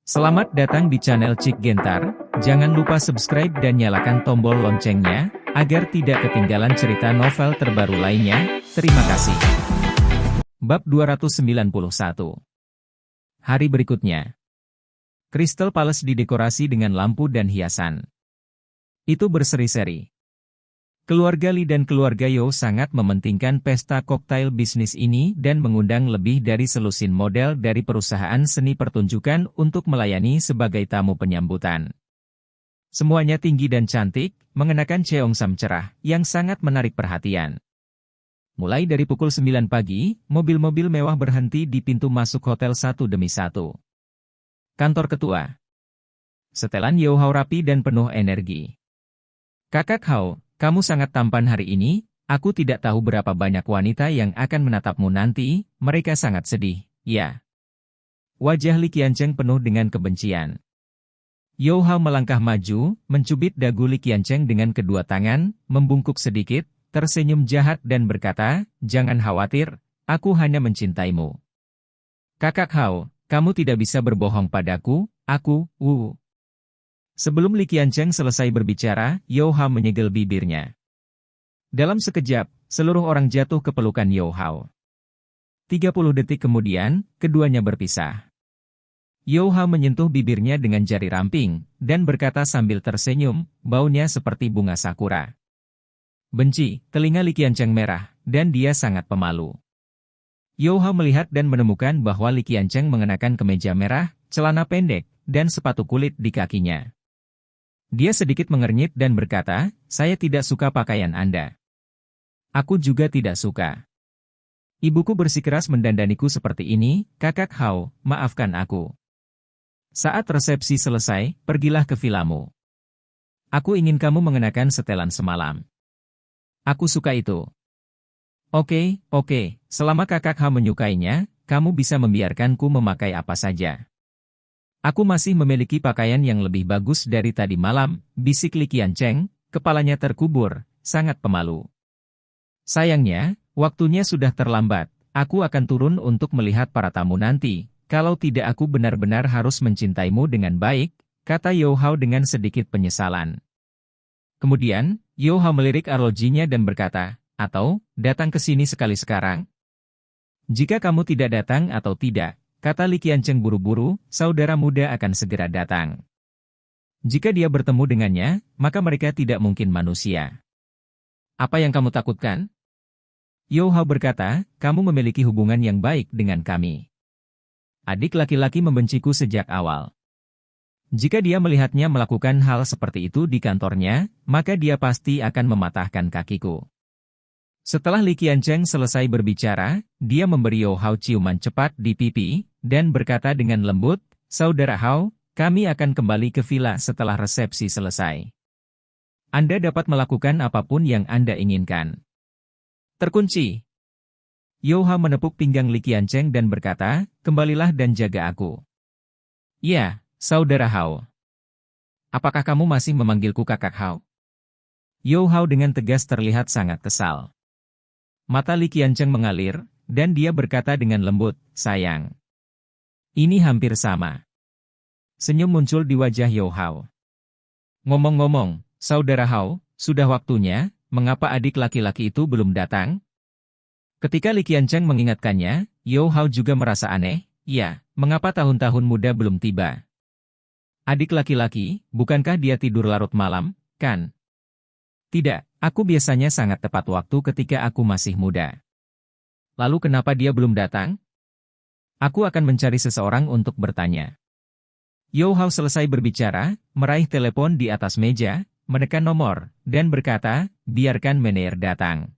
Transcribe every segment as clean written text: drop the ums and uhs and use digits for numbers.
Selamat datang di channel Cik Gentar, jangan lupa subscribe dan nyalakan tombol loncengnya, agar tidak ketinggalan cerita novel terbaru lainnya, terima kasih. Bab 291. Hari berikutnya. Crystal Palace didekorasi dengan lampu dan hiasan. Itu berseri-seri. Keluarga Lee dan keluarga Yo sangat mementingkan pesta koktail bisnis ini dan mengundang lebih dari selusin model dari perusahaan seni pertunjukan untuk melayani sebagai tamu penyambutan. Semuanya tinggi dan cantik, mengenakan cheongsam cerah, yang sangat menarik perhatian. Mulai dari pukul 9 pagi, mobil-mobil mewah berhenti di pintu masuk hotel satu demi satu. Kantor ketua. Setelan Yo Hao rapi dan penuh energi. Kakak Hao, kamu sangat tampan hari ini, aku tidak tahu berapa banyak wanita yang akan menatapmu nanti, mereka sangat sedih, ya. Wajah Li Qiancheng penuh dengan kebencian. Yo Hao melangkah maju, mencubit dagu Li Qiancheng dengan kedua tangan, membungkuk sedikit, tersenyum jahat dan berkata, jangan khawatir, aku hanya mencintaimu. Kakak Hao, kamu tidak bisa berbohong padaku, Sebelum Li Qiancheng selesai berbicara, Yo Hao menyegel bibirnya. Dalam sekejap, seluruh orang jatuh ke pelukan Yo Hao. 30 detik kemudian, keduanya berpisah. Yo Hao menyentuh bibirnya dengan jari ramping, dan berkata sambil tersenyum, baunya seperti bunga sakura. Benci, telinga Li Qiancheng merah, dan dia sangat pemalu. Yo Hao melihat dan menemukan bahwa Li Qiancheng mengenakan kemeja merah, celana pendek, dan sepatu kulit di kakinya. Dia sedikit mengernyit dan berkata, saya tidak suka pakaian Anda. Aku juga tidak suka. Ibuku bersikeras mendandaniku seperti ini, kakak Hao, maafkan aku. Saat resepsi selesai, pergilah ke vilamu. Aku ingin kamu mengenakan setelan semalam. Aku suka itu. Oke, selama kakak Hao menyukainya, kamu bisa membiarkanku memakai apa saja. Aku masih memiliki pakaian yang lebih bagus dari tadi malam, bisik Li Qiancheng, kepalanya terkubur, sangat pemalu. Sayangnya, waktunya sudah terlambat, aku akan turun untuk melihat para tamu nanti, kalau tidak aku benar-benar harus mencintaimu dengan baik, kata Yo Hao dengan sedikit penyesalan. Kemudian, Yo Hao melirik arlojinya dan berkata, atau, datang ke sini sekali sekarang? Jika kamu tidak datang atau tidak, kata Li Qiancheng buru-buru, saudara muda akan segera datang. Jika dia bertemu dengannya, maka mereka tidak mungkin manusia. Apa yang kamu takutkan? Yo Hao berkata, kamu memiliki hubungan yang baik dengan kami. Adik laki-laki membenciku sejak awal. Jika dia melihatnya melakukan hal seperti itu di kantornya, maka dia pasti akan mematahkan kakiku. Setelah Li Qiancheng selesai berbicara, dia memberi Yo Hao ciuman cepat di pipi, dan berkata dengan lembut, saudara Hao, kami akan kembali ke villa setelah resepsi selesai. Anda dapat melakukan apapun yang Anda inginkan. Terkunci. Yo Hao menepuk pinggang Li Qiancheng dan berkata, kembalilah dan jaga aku. Ya, saudara Hao. Apakah kamu masih memanggilku kakak Hao? Yo Hao dengan tegas terlihat sangat kesal. Mata Li Qiancheng mengalir, dan dia berkata dengan lembut, sayang. Ini hampir sama. Senyum muncul di wajah Yo Hao. Ngomong-ngomong, saudara Hao, sudah waktunya, mengapa adik laki-laki itu belum datang? Ketika Li Qiancheng mengingatkannya, Yo Hao juga merasa aneh, ya, mengapa tahun-tahun muda belum tiba? Adik laki-laki, bukankah dia tidur larut malam, kan? Tidak, aku biasanya sangat tepat waktu ketika aku masih muda. Lalu kenapa dia belum datang? Aku akan mencari seseorang untuk bertanya. Yo Hao selesai berbicara, meraih telepon di atas meja, menekan nomor, dan berkata, biarkan manajer datang.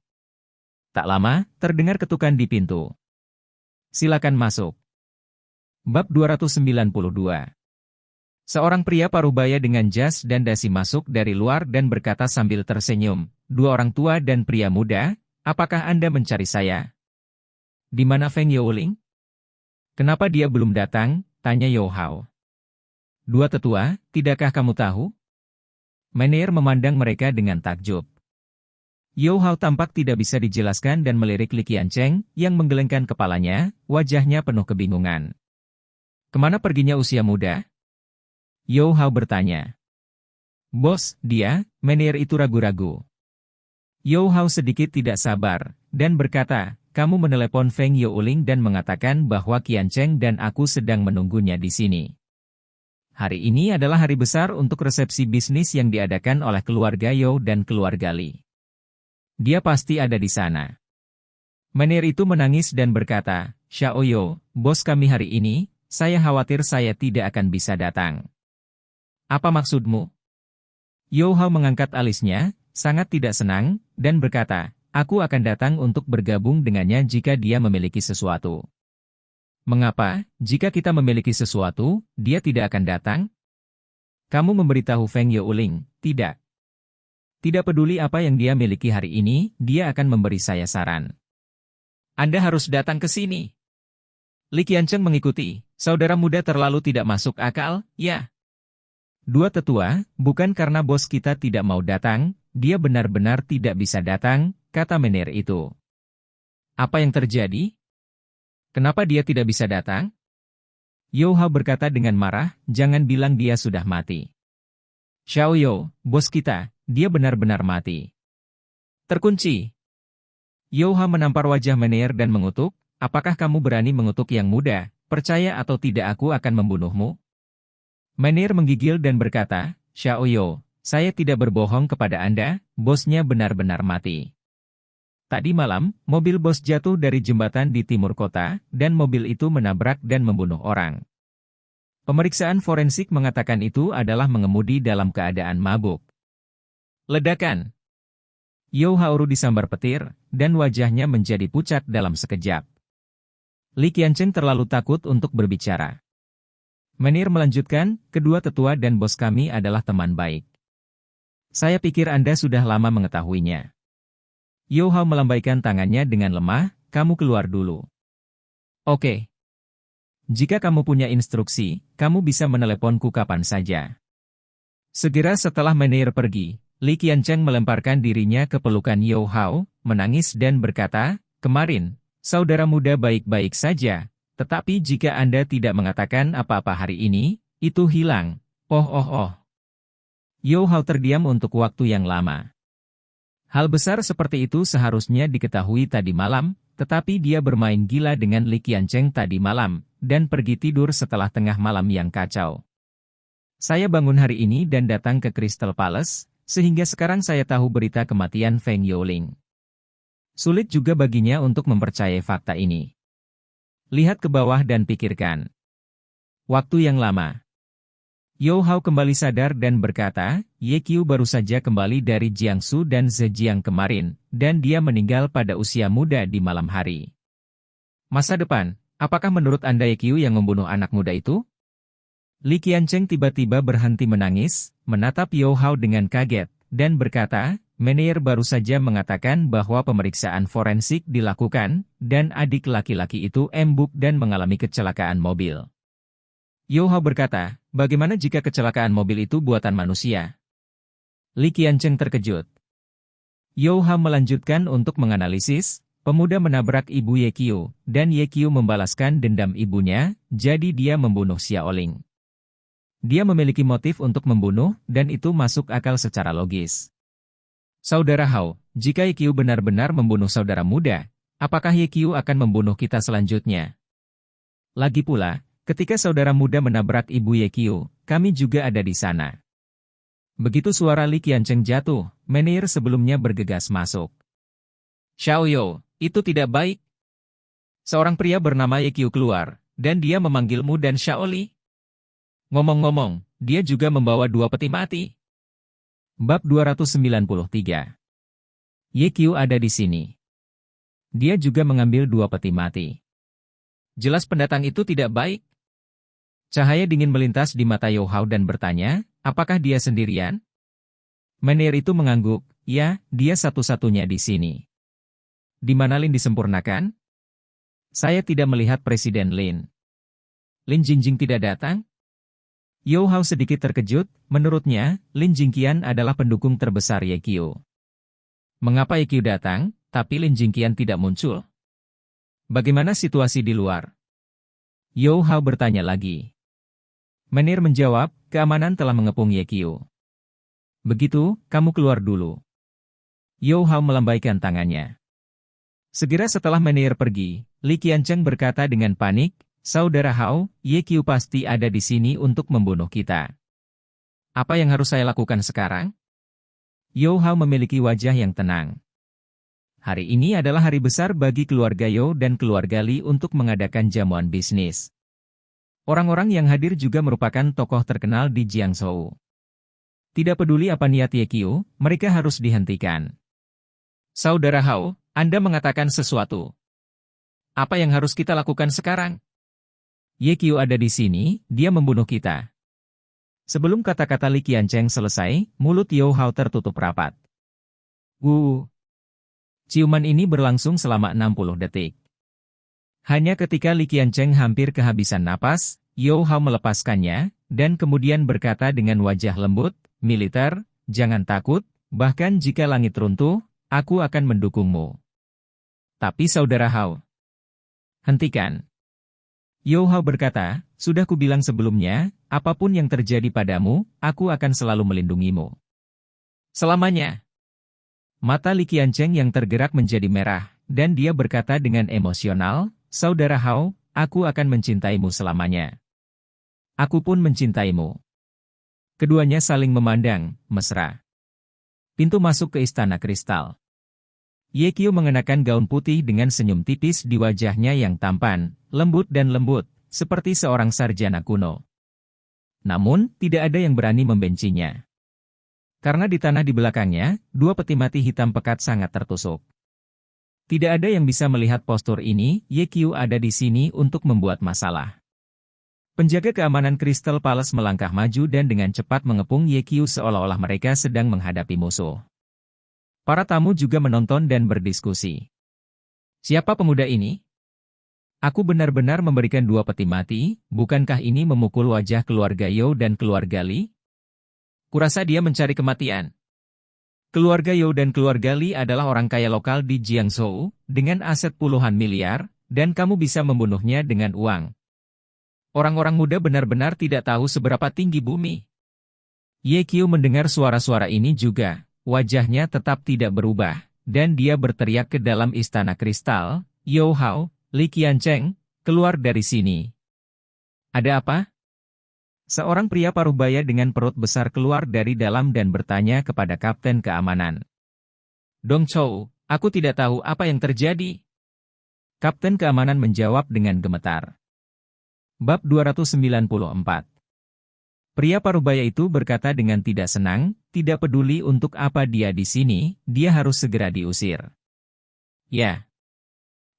Tak lama, terdengar ketukan di pintu. Silakan masuk. Bab 292. Seorang pria parubaya dengan jas dan dasi masuk dari luar dan berkata sambil tersenyum, dua orang tua dan pria muda, apakah Anda mencari saya? Di mana Feng Youling? Kenapa dia belum datang? Tanya Yo Hao. Dua tetua, tidakkah kamu tahu? Manajer memandang mereka dengan takjub. Yo Hao tampak tidak bisa dijelaskan dan melirik Li Qiancheng, yang menggelengkan kepalanya, wajahnya penuh kebingungan. Kemana perginya usia muda? Yo Hao bertanya. Bos, dia, Menir itu ragu-ragu. Yo Hao sedikit tidak sabar, dan berkata, kamu menelepon Feng Youling dan mengatakan bahwa Qian Cheng dan aku sedang menunggunya di sini. Hari ini adalah hari besar untuk resepsi bisnis yang diadakan oleh keluarga Yo dan keluarga Li. Dia pasti ada di sana. Menir itu menangis dan berkata, Xiao Yo, bos kami hari ini, saya khawatir saya tidak akan bisa datang. Apa maksudmu? Yo Hao mengangkat alisnya, sangat tidak senang, dan berkata, aku akan datang untuk bergabung dengannya jika dia memiliki sesuatu. Mengapa, jika kita memiliki sesuatu, dia tidak akan datang? Kamu memberitahu Feng Youling, tidak. Tidak peduli apa yang dia miliki hari ini, dia akan memberi saya saran. Anda harus datang ke sini. Li Qiancheng mengikuti, saudara muda terlalu tidak masuk akal, ya. Dua tetua, bukan karena bos kita tidak mau datang, dia benar-benar tidak bisa datang, kata Menir itu. Apa yang terjadi? Kenapa dia tidak bisa datang? Yo Hao berkata dengan marah, jangan bilang dia sudah mati. Xiao Yo, bos kita, dia benar-benar mati. Terkunci. Yo Hao menampar wajah Menir dan mengutuk, apakah kamu berani mengutuk yang muda, percaya atau tidak aku akan membunuhmu? Menir menggigil dan berkata, Xiao Yo, saya tidak berbohong kepada Anda, bosnya benar-benar mati. Tadi malam, mobil bos jatuh dari jembatan di timur kota, dan mobil itu menabrak dan membunuh orang. Pemeriksaan forensik mengatakan itu adalah mengemudi dalam keadaan mabuk. Ledakan. Yo Hao disambar petir, dan wajahnya menjadi pucat dalam sekejap. Li Qiancheng terlalu takut untuk berbicara. Menir melanjutkan, kedua tetua dan bos kami adalah teman baik. Saya pikir Anda sudah lama mengetahuinya. Yo Hao melambaikan tangannya dengan lemah, kamu keluar dulu. Oke. Jika kamu punya instruksi, kamu bisa meneleponku kapan saja. Segera setelah Menir pergi, Li Qiancheng melemparkan dirinya ke pelukan Yo Hao, menangis dan berkata, kemarin, saudara muda baik-baik saja. Tetapi jika Anda tidak mengatakan apa-apa hari ini, itu hilang. Oh. Yo Hao terdiam untuk waktu yang lama. Hal besar seperti itu seharusnya diketahui tadi malam, tetapi dia bermain gila dengan Li Qiancheng tadi malam, dan pergi tidur setelah tengah malam yang kacau. Saya bangun hari ini dan datang ke Crystal Palace, sehingga sekarang saya tahu berita kematian Feng Youling. Sulit juga baginya untuk mempercayai fakta ini. Lihat ke bawah dan pikirkan. Waktu yang lama. Yo Hao kembali sadar dan berkata, Ye Qiu baru saja kembali dari Jiangsu dan Zhejiang kemarin, dan dia meninggal pada usia muda di malam hari. Masa depan, apakah menurut Anda Ye Qiu yang membunuh anak muda itu? Li Qiancheng tiba-tiba berhenti menangis, menatap Yo Hao dengan kaget, dan berkata, Menir baru saja mengatakan bahwa pemeriksaan forensik dilakukan, dan adik laki-laki itu embuk dan mengalami kecelakaan mobil. Yo Hao berkata, bagaimana jika kecelakaan mobil itu buatan manusia? Li Qiancheng terkejut. Yo Hao melanjutkan untuk menganalisis, pemuda menabrak ibu Ye Qiu, dan Ye Qiu membalaskan dendam ibunya, jadi dia membunuh Xiaoling. Dia memiliki motif untuk membunuh, dan itu masuk akal secara logis. Saudara Hao, jika Ye Qiu benar-benar membunuh saudara muda, apakah Ye Qiu akan membunuh kita selanjutnya? Lagi pula, ketika saudara muda menabrak ibu Ye Qiu, kami juga ada di sana. Begitu suara Li Qiancheng jatuh, Menir sebelumnya bergegas masuk. Xiao Yo, itu tidak baik. Seorang pria bernama Ye Qiu keluar, dan dia memanggilmu dan Xiao Li. Ngomong-ngomong, dia juga membawa 2 peti mati. Bab 293. Ye Qiu ada di sini. Dia juga mengambil 2 peti mati. Jelas pendatang itu tidak baik. Cahaya dingin melintas di mata Yo Hao dan bertanya, apakah dia sendirian? Menir itu mengangguk, ya, dia satu-satunya di sini. Di mana Lin disempurnakan? Saya tidak melihat Presiden Lin. Lin Jingjing tidak datang? Yo Hao sedikit terkejut, menurutnya, Lin Jingqian adalah pendukung terbesar Ye Qiu. Mengapa Ye Qiu datang, tapi Lin Jingqian tidak muncul? Bagaimana situasi di luar? Yo Hao bertanya lagi. Menir menjawab, keamanan telah mengepung Ye Qiu. Begitu, kamu keluar dulu. You Hao melambaikan tangannya. Segera setelah Menir pergi, Li Qiancheng berkata dengan panik, Saudara Hao, Ye Qiu pasti ada di sini untuk membunuh kita. Apa yang harus saya lakukan sekarang? You Hao memiliki wajah yang tenang. Hari ini adalah hari besar bagi keluarga You dan keluarga Li untuk mengadakan jamuan bisnis. Orang-orang yang hadir juga merupakan tokoh terkenal di Jiangzhou. Tidak peduli apa niat Ye Qiu, mereka harus dihentikan. Saudara Hao, Anda mengatakan sesuatu. Apa yang harus kita lakukan sekarang? Ye Qiu ada di sini, dia membunuh kita. Sebelum kata-kata Li Qiancheng selesai, mulut You Hao tertutup rapat. Ciuman ini berlangsung selama 60 detik. Hanya ketika Li Qiancheng hampir kehabisan napas, You Hao melepaskannya, dan kemudian berkata dengan wajah lembut, Militer, jangan takut, bahkan jika langit runtuh, aku akan mendukungmu. Tapi Saudara Hao, hentikan. You Hao berkata, sudah kubilang sebelumnya, apapun yang terjadi padamu, aku akan selalu melindungimu. Selamanya. Mata Li Qiancheng yang tergerak menjadi merah, dan dia berkata dengan emosional, Saudara Hao, aku akan mencintaimu selamanya. Aku pun mencintaimu. Keduanya saling memandang, mesra. Pintu masuk ke Istana Kristal. Ye Qiu mengenakan gaun putih dengan senyum tipis di wajahnya yang tampan, lembut dan lembut, seperti seorang sarjana kuno. Namun, tidak ada yang berani membencinya. Karena di tanah di belakangnya, dua peti mati hitam pekat sangat tertusuk. Tidak ada yang bisa melihat postur ini, Ye Qiu ada di sini untuk membuat masalah. Penjaga keamanan Crystal Palace melangkah maju dan dengan cepat mengepung Ye Qiu seolah-olah mereka sedang menghadapi musuh. Para tamu juga menonton dan berdiskusi. Siapa pemuda ini? Aku benar-benar memberikan dua peti mati, bukankah ini memukul wajah keluarga You dan keluarga Li? Kurasa dia mencari kematian. Keluarga You dan keluarga Li adalah orang kaya lokal di Jiangzhou, dengan aset puluhan miliar, dan kamu bisa membunuhnya dengan uang. Orang-orang muda benar-benar tidak tahu seberapa tinggi bumi. Ye Qiu mendengar suara-suara ini juga, wajahnya tetap tidak berubah, dan dia berteriak ke dalam istana kristal, You Hao, Li Qiancheng, keluar dari sini. Ada apa? Seorang pria parubaya dengan perut besar keluar dari dalam dan bertanya kepada Kapten Keamanan. Dong Chou, aku tidak tahu apa yang terjadi. Kapten Keamanan menjawab dengan gemetar. Bab 294. Pria parubaya itu berkata dengan tidak senang, tidak peduli untuk apa dia di sini, dia harus segera diusir. Ya.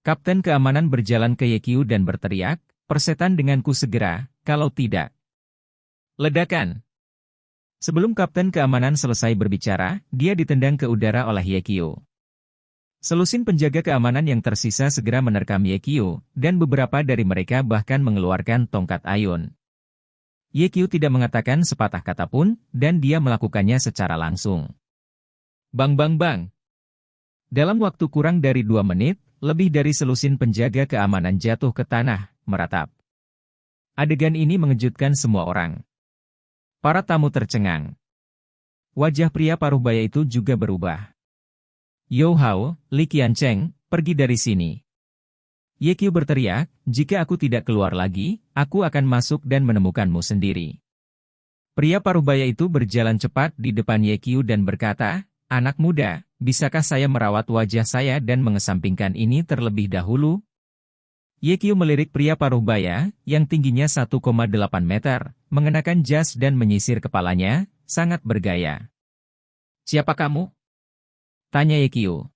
Kapten Keamanan berjalan ke Ye Qiu dan berteriak, persetan denganku segera, kalau tidak. Ledakan. Sebelum Kapten Keamanan selesai berbicara, dia ditendang ke udara oleh Ye Qiu. Selusin penjaga keamanan yang tersisa segera menerkam Ye Qiu, dan beberapa dari mereka bahkan mengeluarkan tongkat ayun. Ye Qiu tidak mengatakan sepatah kata pun, dan dia melakukannya secara langsung. Bang bang bang. Dalam waktu kurang dari 2 menit, lebih dari selusin penjaga keamanan jatuh ke tanah, meratap. Adegan ini mengejutkan semua orang. Para tamu tercengang. Wajah pria parubaya itu juga berubah. You Hao, Li Qiancheng, pergi dari sini. Ye Qiu berteriak, jika aku tidak keluar lagi, aku akan masuk dan menemukanmu sendiri. Pria parubaya itu berjalan cepat di depan Ye Qiu dan berkata, anak muda, bisakah saya merawat wajah saya dan mengesampingkan ini terlebih dahulu? Ye Qiu melirik pria parubaya, yang tingginya 1,8 meter, mengenakan jas dan menyisir kepalanya, sangat bergaya. Siapa kamu? Tanya Ye Qiu.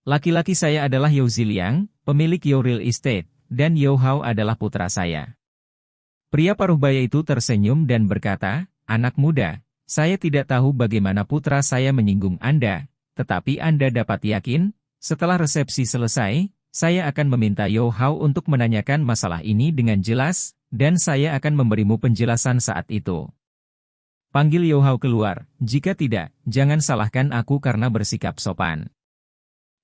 Laki-laki saya adalah You Ziliang, pemilik You Real Estate, dan You Hao adalah putra saya. Pria parubaya itu tersenyum dan berkata, anak muda, saya tidak tahu bagaimana putra saya menyinggung Anda, tetapi Anda dapat yakin, setelah resepsi selesai, saya akan meminta You Hao untuk menanyakan masalah ini dengan jelas, dan saya akan memberimu penjelasan saat itu. Panggil You Hao keluar, jika tidak, jangan salahkan aku karena bersikap sopan.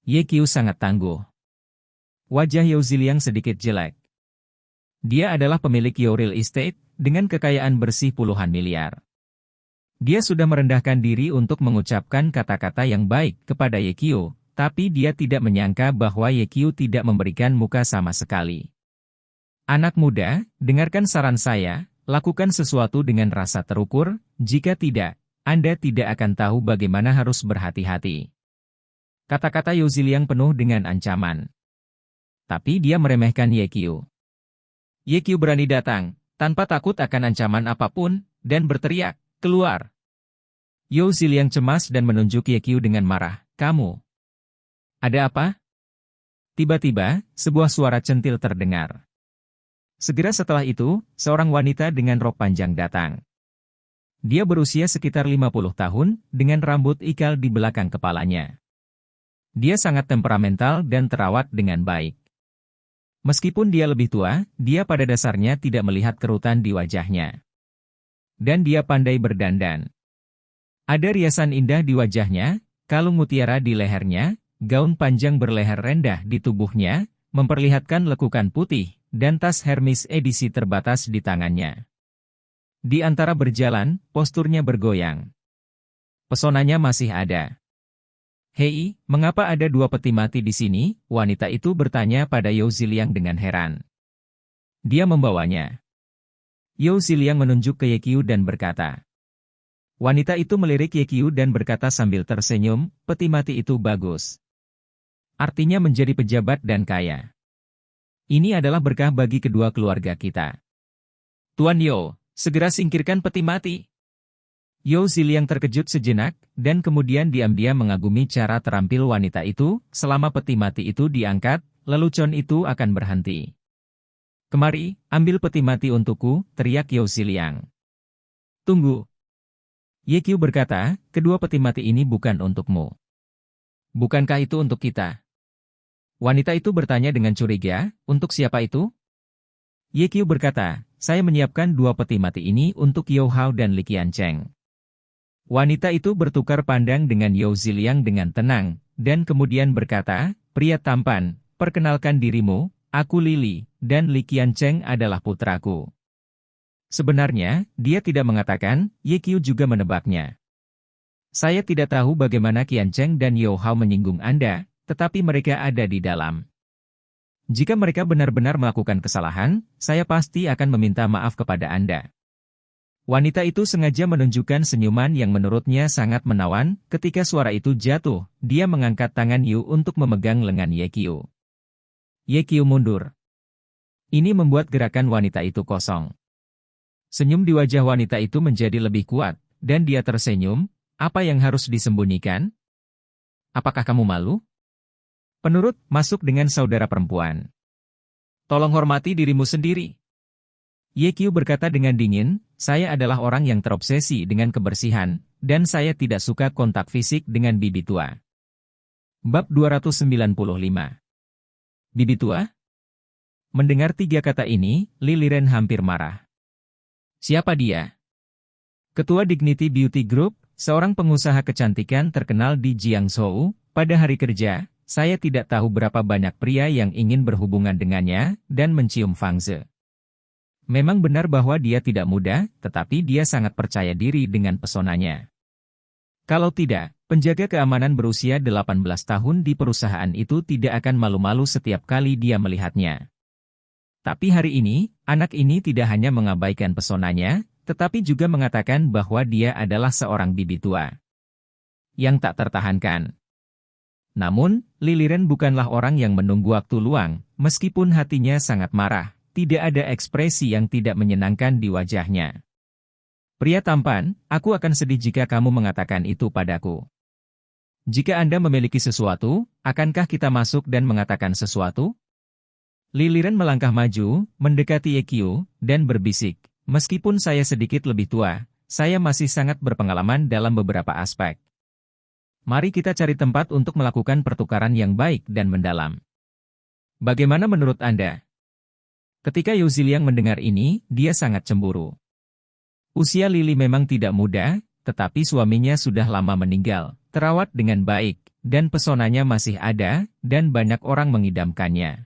Ye Qiu sangat tangguh. Wajah You Ziliang sedikit jelek. Dia adalah pemilik You Real Estate, dengan kekayaan bersih puluhan miliar. Dia sudah merendahkan diri untuk mengucapkan kata-kata yang baik kepada Yekio, tapi dia tidak menyangka bahwa Yekio tidak memberikan muka sama sekali. Anak muda, dengarkan saran saya, lakukan sesuatu dengan rasa terukur, jika tidak, Anda tidak akan tahu bagaimana harus berhati-hati. Kata-kata You Ziliang penuh dengan ancaman. Tapi dia meremehkan Yekio. Yekio berani datang, tanpa takut akan ancaman apapun, dan berteriak, keluar. You Ziliang cemas dan menunjuk Yekio dengan marah, kamu. Ada apa? Tiba-tiba, sebuah suara centil terdengar. Segera setelah itu, seorang wanita dengan rok panjang datang. Dia berusia sekitar 50 tahun, dengan rambut ikal di belakang kepalanya. Dia sangat temperamental dan terawat dengan baik. Meskipun dia lebih tua, dia pada dasarnya tidak melihat kerutan di wajahnya. Dan dia pandai berdandan. Ada riasan indah di wajahnya, kalung mutiara di lehernya, gaun panjang berleher rendah di tubuhnya, memperlihatkan lekukan putih, dan tas Hermes edisi terbatas di tangannya. Di antara berjalan, posturnya bergoyang. Pesonanya masih ada. Hei, mengapa ada dua peti mati di sini? Wanita itu bertanya pada You Ziliang dengan heran. Dia membawanya. You Ziliang menunjuk ke Yekio dan berkata. Wanita itu melirik Yekio dan berkata sambil tersenyum, peti mati itu bagus. Artinya menjadi pejabat dan kaya. Ini adalah berkah bagi kedua keluarga kita. Tuan Yo, segera singkirkan peti mati. You Ziliang terkejut sejenak, dan kemudian diam-diam mengagumi cara terampil wanita itu, selama peti mati itu diangkat, lelucon itu akan berhenti. Kemari, ambil peti mati untukku, teriak You Ziliang. Tunggu. Yekio berkata, kedua peti mati ini bukan untukmu. Bukankah itu untuk kita? Wanita itu bertanya dengan curiga, untuk siapa itu? Yekio berkata, saya menyiapkan dua peti mati ini untuk You Hao dan Li Qiancheng. Wanita itu bertukar pandang dengan You Ziliang dengan tenang, dan kemudian berkata, pria tampan, perkenalkan dirimu, aku Lili, dan Li Qiancheng adalah putraku. Sebenarnya, dia tidak mengatakan, Yekio juga menebaknya. Saya tidak tahu bagaimana Qiancheng dan You Hao menyinggung Anda, tetapi mereka ada di dalam. Jika mereka benar-benar melakukan kesalahan, saya pasti akan meminta maaf kepada Anda. Wanita itu sengaja menunjukkan senyuman yang menurutnya sangat menawan, ketika suara itu jatuh, dia mengangkat tangan Yu untuk memegang lengan Yekio. Yekio mundur. Ini membuat gerakan wanita itu kosong. Senyum di wajah wanita itu menjadi lebih kuat, dan dia tersenyum, apa yang harus disembunyikan? Apakah kamu malu? Penurut, masuk dengan saudara perempuan. Tolong hormati dirimu sendiri. Yekio berkata dengan dingin, saya adalah orang yang terobsesi dengan kebersihan, dan saya tidak suka kontak fisik dengan bibi tua. Bab 295. Bibi tua? Mendengar tiga kata ini, Liliren hampir marah. Siapa dia? Ketua Dignity Beauty Group, seorang pengusaha kecantikan terkenal di Jiangzhou, pada hari kerja, saya tidak tahu berapa banyak pria yang ingin berhubungan dengannya, dan mencium Fangze. Memang benar bahwa dia tidak muda, tetapi dia sangat percaya diri dengan pesonanya. Kalau tidak, penjaga keamanan berusia 18 tahun di perusahaan itu tidak akan malu-malu setiap kali dia melihatnya. Tapi hari ini, anak ini tidak hanya mengabaikan pesonanya, tetapi juga mengatakan bahwa dia adalah seorang bibi tua yang tak tertahankan. Namun, Liliren bukanlah orang yang menunggu waktu luang, meskipun hatinya sangat marah. Tidak ada ekspresi yang tidak menyenangkan di wajahnya. Pria tampan, aku akan sedih jika kamu mengatakan itu padaku. Jika Anda memiliki sesuatu, akankah kita masuk dan mengatakan sesuatu? Liliren melangkah maju, mendekati Yekio, dan berbisik, meskipun saya sedikit lebih tua, saya masih sangat berpengalaman dalam beberapa aspek. Mari kita cari tempat untuk melakukan pertukaran yang baik dan mendalam. Bagaimana menurut Anda? Ketika You Ziliang mendengar ini, dia sangat cemburu. Usia Lili memang tidak muda, tetapi suaminya sudah lama meninggal, terawat dengan baik, dan pesonanya masih ada, dan banyak orang mengidamkannya.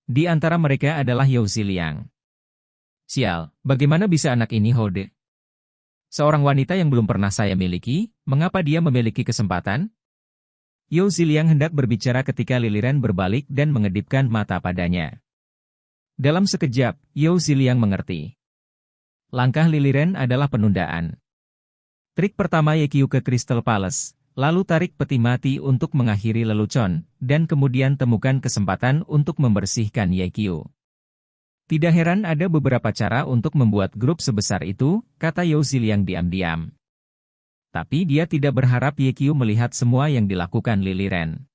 Di antara mereka adalah You Ziliang. Sial, bagaimana bisa anak ini Hode? Seorang wanita yang belum pernah saya miliki, mengapa dia memiliki kesempatan? Yao Ziliang hendak berbicara ketika Liliren berbalik dan mengedipkan mata padanya. Dalam sekejap, Yao Ziliang mengerti. Langkah Liliren adalah penundaan. Trik pertama Yekiu ke Crystal Palace, lalu tarik peti mati untuk mengakhiri lelucon, dan kemudian temukan kesempatan untuk membersihkan Yekiu. Tidak heran ada beberapa cara untuk membuat grup sebesar itu, kata Yao Ziliang diam-diam. Tapi dia tidak berharap Yekiu melihat semua yang dilakukan Liliren.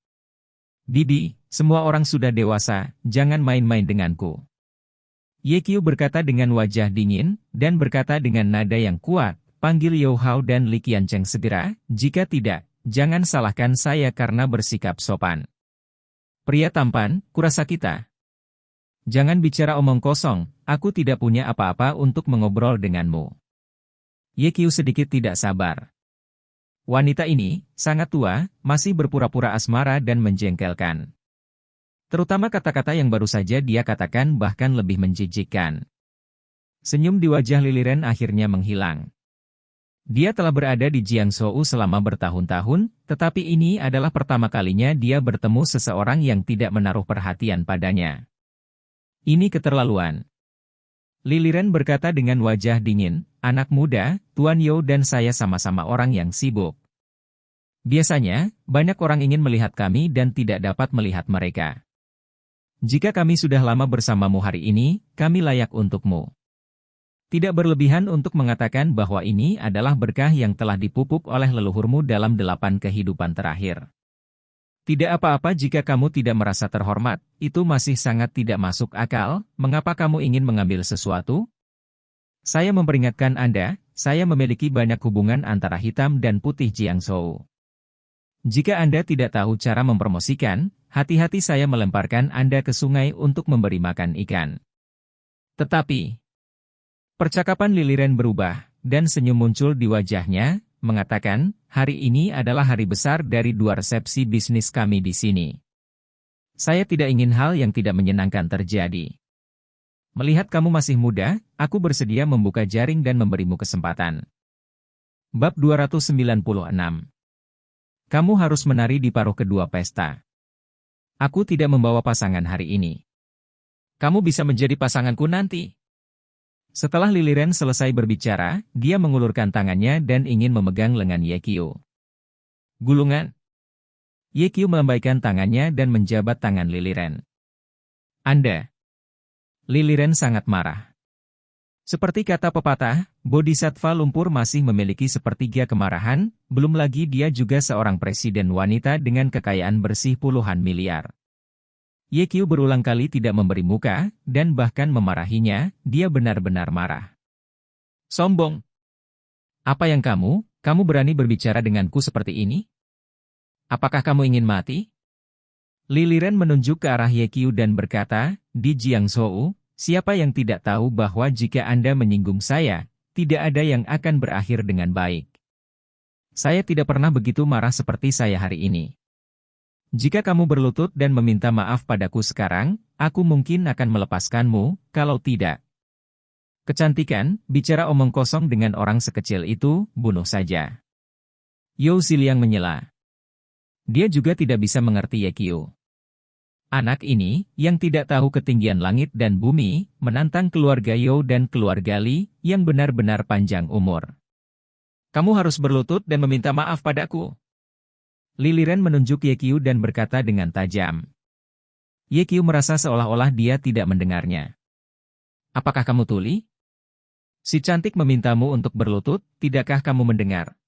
Bibi, semua orang sudah dewasa, jangan main-main denganku. Yekiu berkata dengan wajah dingin, dan berkata dengan nada yang kuat, panggil Yao Hao dan Li Qiancheng segera, jika tidak, jangan salahkan saya karena bersikap sopan. Pria tampan, kurasa kita. Jangan bicara omong kosong, aku tidak punya apa-apa untuk mengobrol denganmu. Yekiu sedikit tidak sabar. Wanita ini, sangat tua, masih berpura-pura asmara dan menjengkelkan. Terutama kata-kata yang baru saja dia katakan bahkan lebih menjijikkan. Senyum di wajah Liliren akhirnya menghilang. Dia telah berada di Jiangzhou selama bertahun-tahun, tetapi ini adalah pertama kalinya dia bertemu seseorang yang tidak menaruh perhatian padanya. Ini keterlaluan. Liliren berkata dengan wajah dingin, anak muda, Tuan Yao dan saya sama-sama orang yang sibuk. Biasanya, banyak orang ingin melihat kami dan tidak dapat melihat mereka. Jika kami sudah lama bersamamu hari ini, kami layak untukmu. Tidak berlebihan untuk mengatakan bahwa ini adalah berkah yang telah dipupuk oleh leluhurmu dalam 8 kehidupan terakhir. Tidak apa-apa jika kamu tidak merasa terhormat, itu masih sangat tidak masuk akal, mengapa kamu ingin mengambil sesuatu? Saya memperingatkan Anda, saya memiliki banyak hubungan antara hitam dan putih Jiangzhou. Jika Anda tidak tahu cara mempromosikan, hati-hati saya melemparkan Anda ke sungai untuk memberi makan ikan. Tetapi, percakapan Liliren berubah, dan senyum muncul di wajahnya, mengatakan, hari ini adalah hari besar dari 2 resepsi bisnis kami di sini. Saya tidak ingin hal yang tidak menyenangkan terjadi. Melihat kamu masih muda, aku bersedia membuka jaring dan memberimu kesempatan. Bab 296. Kamu harus menari di paruh kedua pesta. Aku tidak membawa pasangan hari ini. Kamu bisa menjadi pasanganku nanti. Setelah Liliren selesai berbicara, dia mengulurkan tangannya dan ingin memegang lengan Yekiu. Gulungan. Yekiu melambaikan tangannya dan menjabat tangan Liliren. Anda. Liliren sangat marah. Seperti kata pepatah, Bodhisattva lumpur masih memiliki sepertiga kemarahan, belum lagi dia juga seorang presiden wanita dengan kekayaan bersih puluhan miliar. Yekiu berulang kali tidak memberi muka, dan bahkan memarahinya, dia benar-benar marah. Sombong. Apa yang kamu berani berbicara denganku seperti ini? Apakah kamu ingin mati? Liliren menunjuk ke arah Yekiu dan berkata, di Jiangzhou, siapa yang tidak tahu bahwa jika Anda menyinggung saya, tidak ada yang akan berakhir dengan baik. Saya tidak pernah begitu marah seperti saya hari ini. Jika kamu berlutut dan meminta maaf padaku sekarang, aku mungkin akan melepaskanmu, kalau tidak. Kecantikan, bicara omong kosong dengan orang sekecil itu, bunuh saja. Yao Ziliang menyela. Dia juga tidak bisa mengerti Yekiu. Anak ini, yang tidak tahu ketinggian langit dan bumi, menantang keluarga Yao dan keluarga Li, yang benar-benar panjang umur. Kamu harus berlutut dan meminta maaf padaku. Liliren menunjuk Yekiu dan berkata dengan tajam. Yekiu merasa seolah-olah dia tidak mendengarnya. Apakah kamu tuli? Si cantik memintamu untuk berlutut, tidakkah kamu mendengar?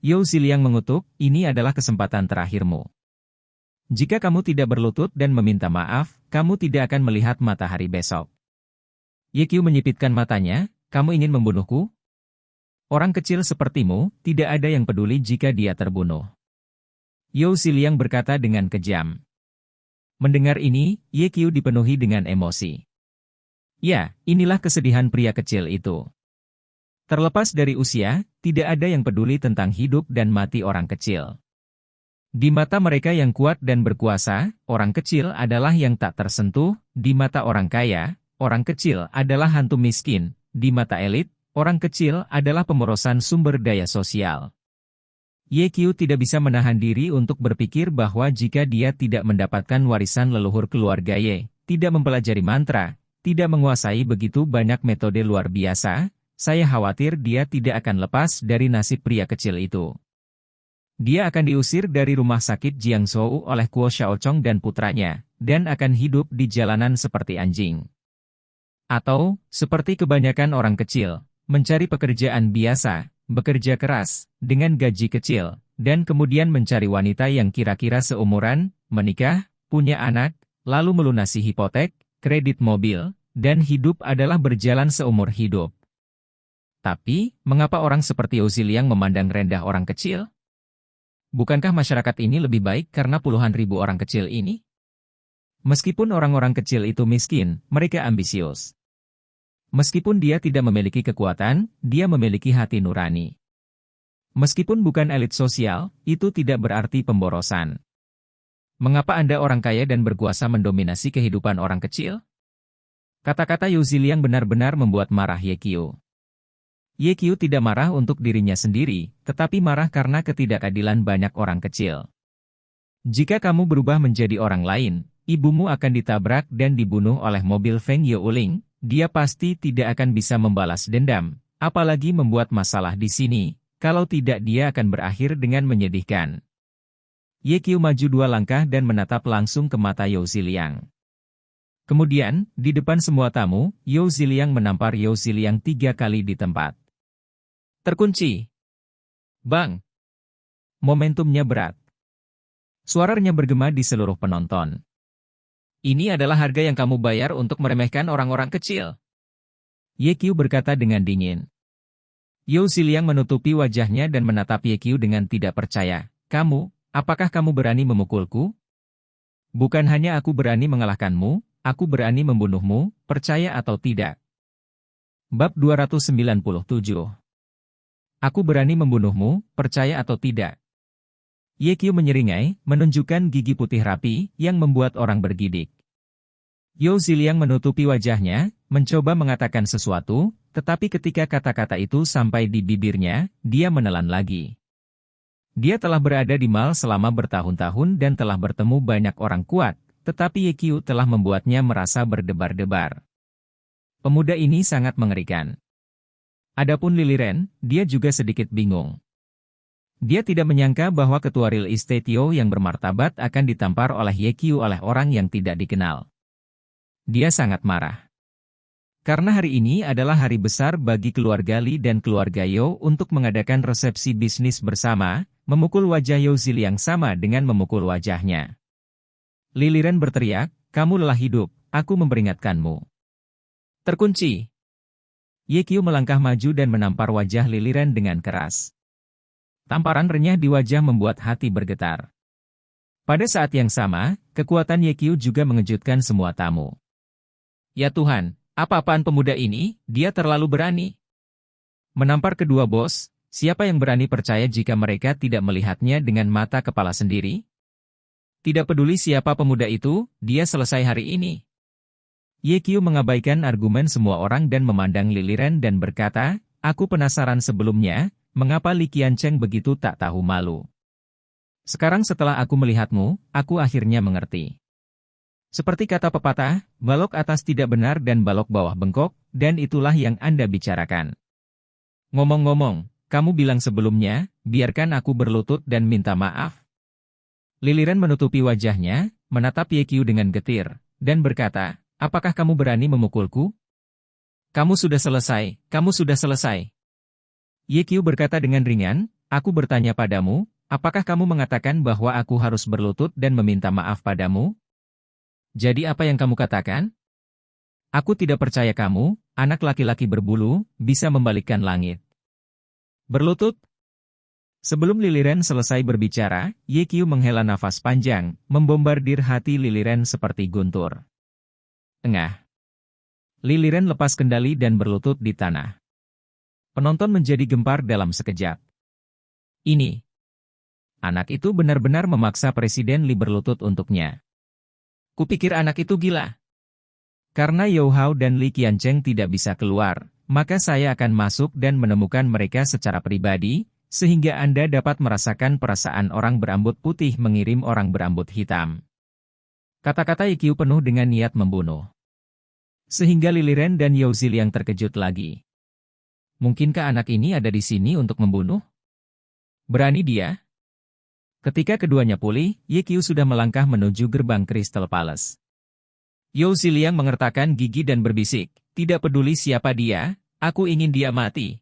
Yao Ziliang mengutuk, ini adalah kesempatan terakhirmu. Jika kamu tidak berlutut dan meminta maaf, kamu tidak akan melihat matahari besok. Yekiu menyipitkan matanya, kamu ingin membunuhku? Orang kecil sepertimu, tidak ada yang peduli jika dia terbunuh. Yao Ziliang berkata dengan kejam. Mendengar ini, Yekiu dipenuhi dengan emosi. Ya, inilah kesedihan pria kecil itu. Terlepas dari usia, tidak ada yang peduli tentang hidup dan mati orang kecil. Di mata mereka yang kuat dan berkuasa, orang kecil adalah yang tak tersentuh, di mata orang kaya, orang kecil adalah hantu miskin. Di mata elit, orang kecil adalah pemborosan sumber daya sosial. YQ tidak bisa menahan diri untuk berpikir bahwa jika dia tidak mendapatkan warisan leluhur keluarga Y, tidak mempelajari mantra, tidak menguasai begitu banyak metode luar biasa, saya khawatir dia tidak akan lepas dari nasib pria kecil itu. Dia akan diusir dari rumah sakit Jiangzhou oleh Kuo Xiaochong dan putranya, dan akan hidup di jalanan seperti anjing. Atau, seperti kebanyakan orang kecil, mencari pekerjaan biasa, bekerja keras, dengan gaji kecil, dan kemudian mencari wanita yang kira-kira seumuran, menikah, punya anak, lalu melunasi hipotek, kredit mobil, dan hidup adalah berjalan seumur hidup. Tapi, mengapa orang seperti Oziliang memandang rendah orang kecil? Bukankah masyarakat ini lebih baik karena puluhan ribu orang kecil ini? Meskipun orang-orang kecil itu miskin, mereka ambisius. Meskipun dia tidak memiliki kekuatan, dia memiliki hati nurani. Meskipun bukan elit sosial, itu tidak berarti pemborosan. Mengapa Anda orang kaya dan berkuasa mendominasi kehidupan orang kecil? Kata-kata Oziliang benar-benar membuat marah YQ. YQ tidak marah untuk dirinya sendiri, tetapi marah karena ketidakadilan banyak orang kecil. Jika kamu berubah menjadi orang lain, ibumu akan ditabrak dan dibunuh oleh mobil Feng Youling. Dia pasti tidak akan bisa membalas dendam, apalagi membuat masalah di sini, kalau tidak dia akan berakhir dengan menyedihkan. YQ maju 2 langkah dan menatap langsung ke mata Oziliang. Kemudian, di depan semua tamu, Oziliang menampar Oziliang 3 kali di tempat. Terkunci. Bang! Momentumnya berat. Suaranya bergema di seluruh penonton. Ini adalah harga yang kamu bayar untuk meremehkan orang-orang kecil. YQ berkata dengan dingin. Oziliang menutupi wajahnya dan menatap YQ dengan tidak percaya. Apakah kamu berani memukulku? Bukan hanya aku berani mengalahkanmu, aku berani membunuhmu, percaya atau tidak. Bab 297. Aku berani membunuhmu, percaya atau tidak. YQ menyeringai, menunjukkan gigi putih rapi, yang membuat orang bergidik. Oziliang menutupi wajahnya, mencoba mengatakan sesuatu, tetapi ketika kata-kata itu sampai di bibirnya, dia menelan lagi. Dia telah berada di Mal selama bertahun-tahun dan telah bertemu banyak orang kuat, tetapi YQ telah membuatnya merasa berdebar-debar. Pemuda ini sangat mengerikan. Adapun Liliren, dia juga sedikit bingung. Dia tidak menyangka bahwa ketua real estate Tio yang bermartabat akan ditampar oleh YQ oleh orang yang tidak dikenal. Dia sangat marah. Karena hari ini adalah hari besar bagi keluarga Li dan keluarga Yo untuk mengadakan resepsi bisnis bersama, memukul wajah Oziliang sama dengan memukul wajahnya. Liliren berteriak, kamu lelah hidup, aku memperingatkanmu. Terkunci. YQ melangkah maju dan menampar wajah Liliren dengan keras. Tamparan renyah di wajah membuat hati bergetar. Pada saat yang sama, kekuatan YQ juga mengejutkan semua tamu. Ya Tuhan, apa-apaan pemuda ini, dia terlalu berani. Menampar kedua bos, siapa yang berani percaya jika mereka tidak melihatnya dengan mata kepala sendiri? Tidak peduli siapa pemuda itu, dia selesai hari ini. YQ mengabaikan argumen semua orang dan memandang Liliren dan berkata, aku penasaran sebelumnya, mengapa Li Qiancheng begitu tak tahu malu? Sekarang setelah aku melihatmu, aku akhirnya mengerti. Seperti kata pepatah, balok atas tidak benar dan balok bawah bengkok, dan itulah yang Anda bicarakan. Ngomong-ngomong, kamu bilang sebelumnya, biarkan aku berlutut dan minta maaf. Liliren menutupi wajahnya, menatap YQ dengan getir, dan berkata, apakah kamu berani memukulku? Kamu sudah selesai, kamu sudah selesai. YQ berkata dengan ringan, aku bertanya padamu, apakah kamu mengatakan bahwa aku harus berlutut dan meminta maaf padamu? Jadi apa yang kamu katakan? Aku tidak percaya kamu, anak laki-laki berbulu, bisa membalikkan langit. Berlutut? Sebelum Liliren selesai berbicara, YQ menghela nafas panjang, membombardir hati Liliren seperti guntur. Tengah. Liliren lepas kendali dan berlutut di tanah. Penonton menjadi gempar dalam sekejap. Ini. Anak itu benar-benar memaksa Presiden Li berlutut untuknya. Kupikir anak itu gila. Karena You Hao dan Li Qiancheng tidak bisa keluar, maka saya akan masuk dan menemukan mereka secara pribadi, sehingga Anda dapat merasakan perasaan orang berambut putih mengirim orang berambut hitam. Kata-kata Ye Qiu penuh dengan niat membunuh. Sehingga Li Liren dan Yao Ziliang terkejut lagi. Mungkinkah anak ini ada di sini untuk membunuh? Berani dia? Ketika keduanya pulih, Ye Qiu sudah melangkah menuju gerbang Crystal Palace. Yao Ziliang mengertakkan gigi dan berbisik, tidak peduli siapa dia, aku ingin dia mati.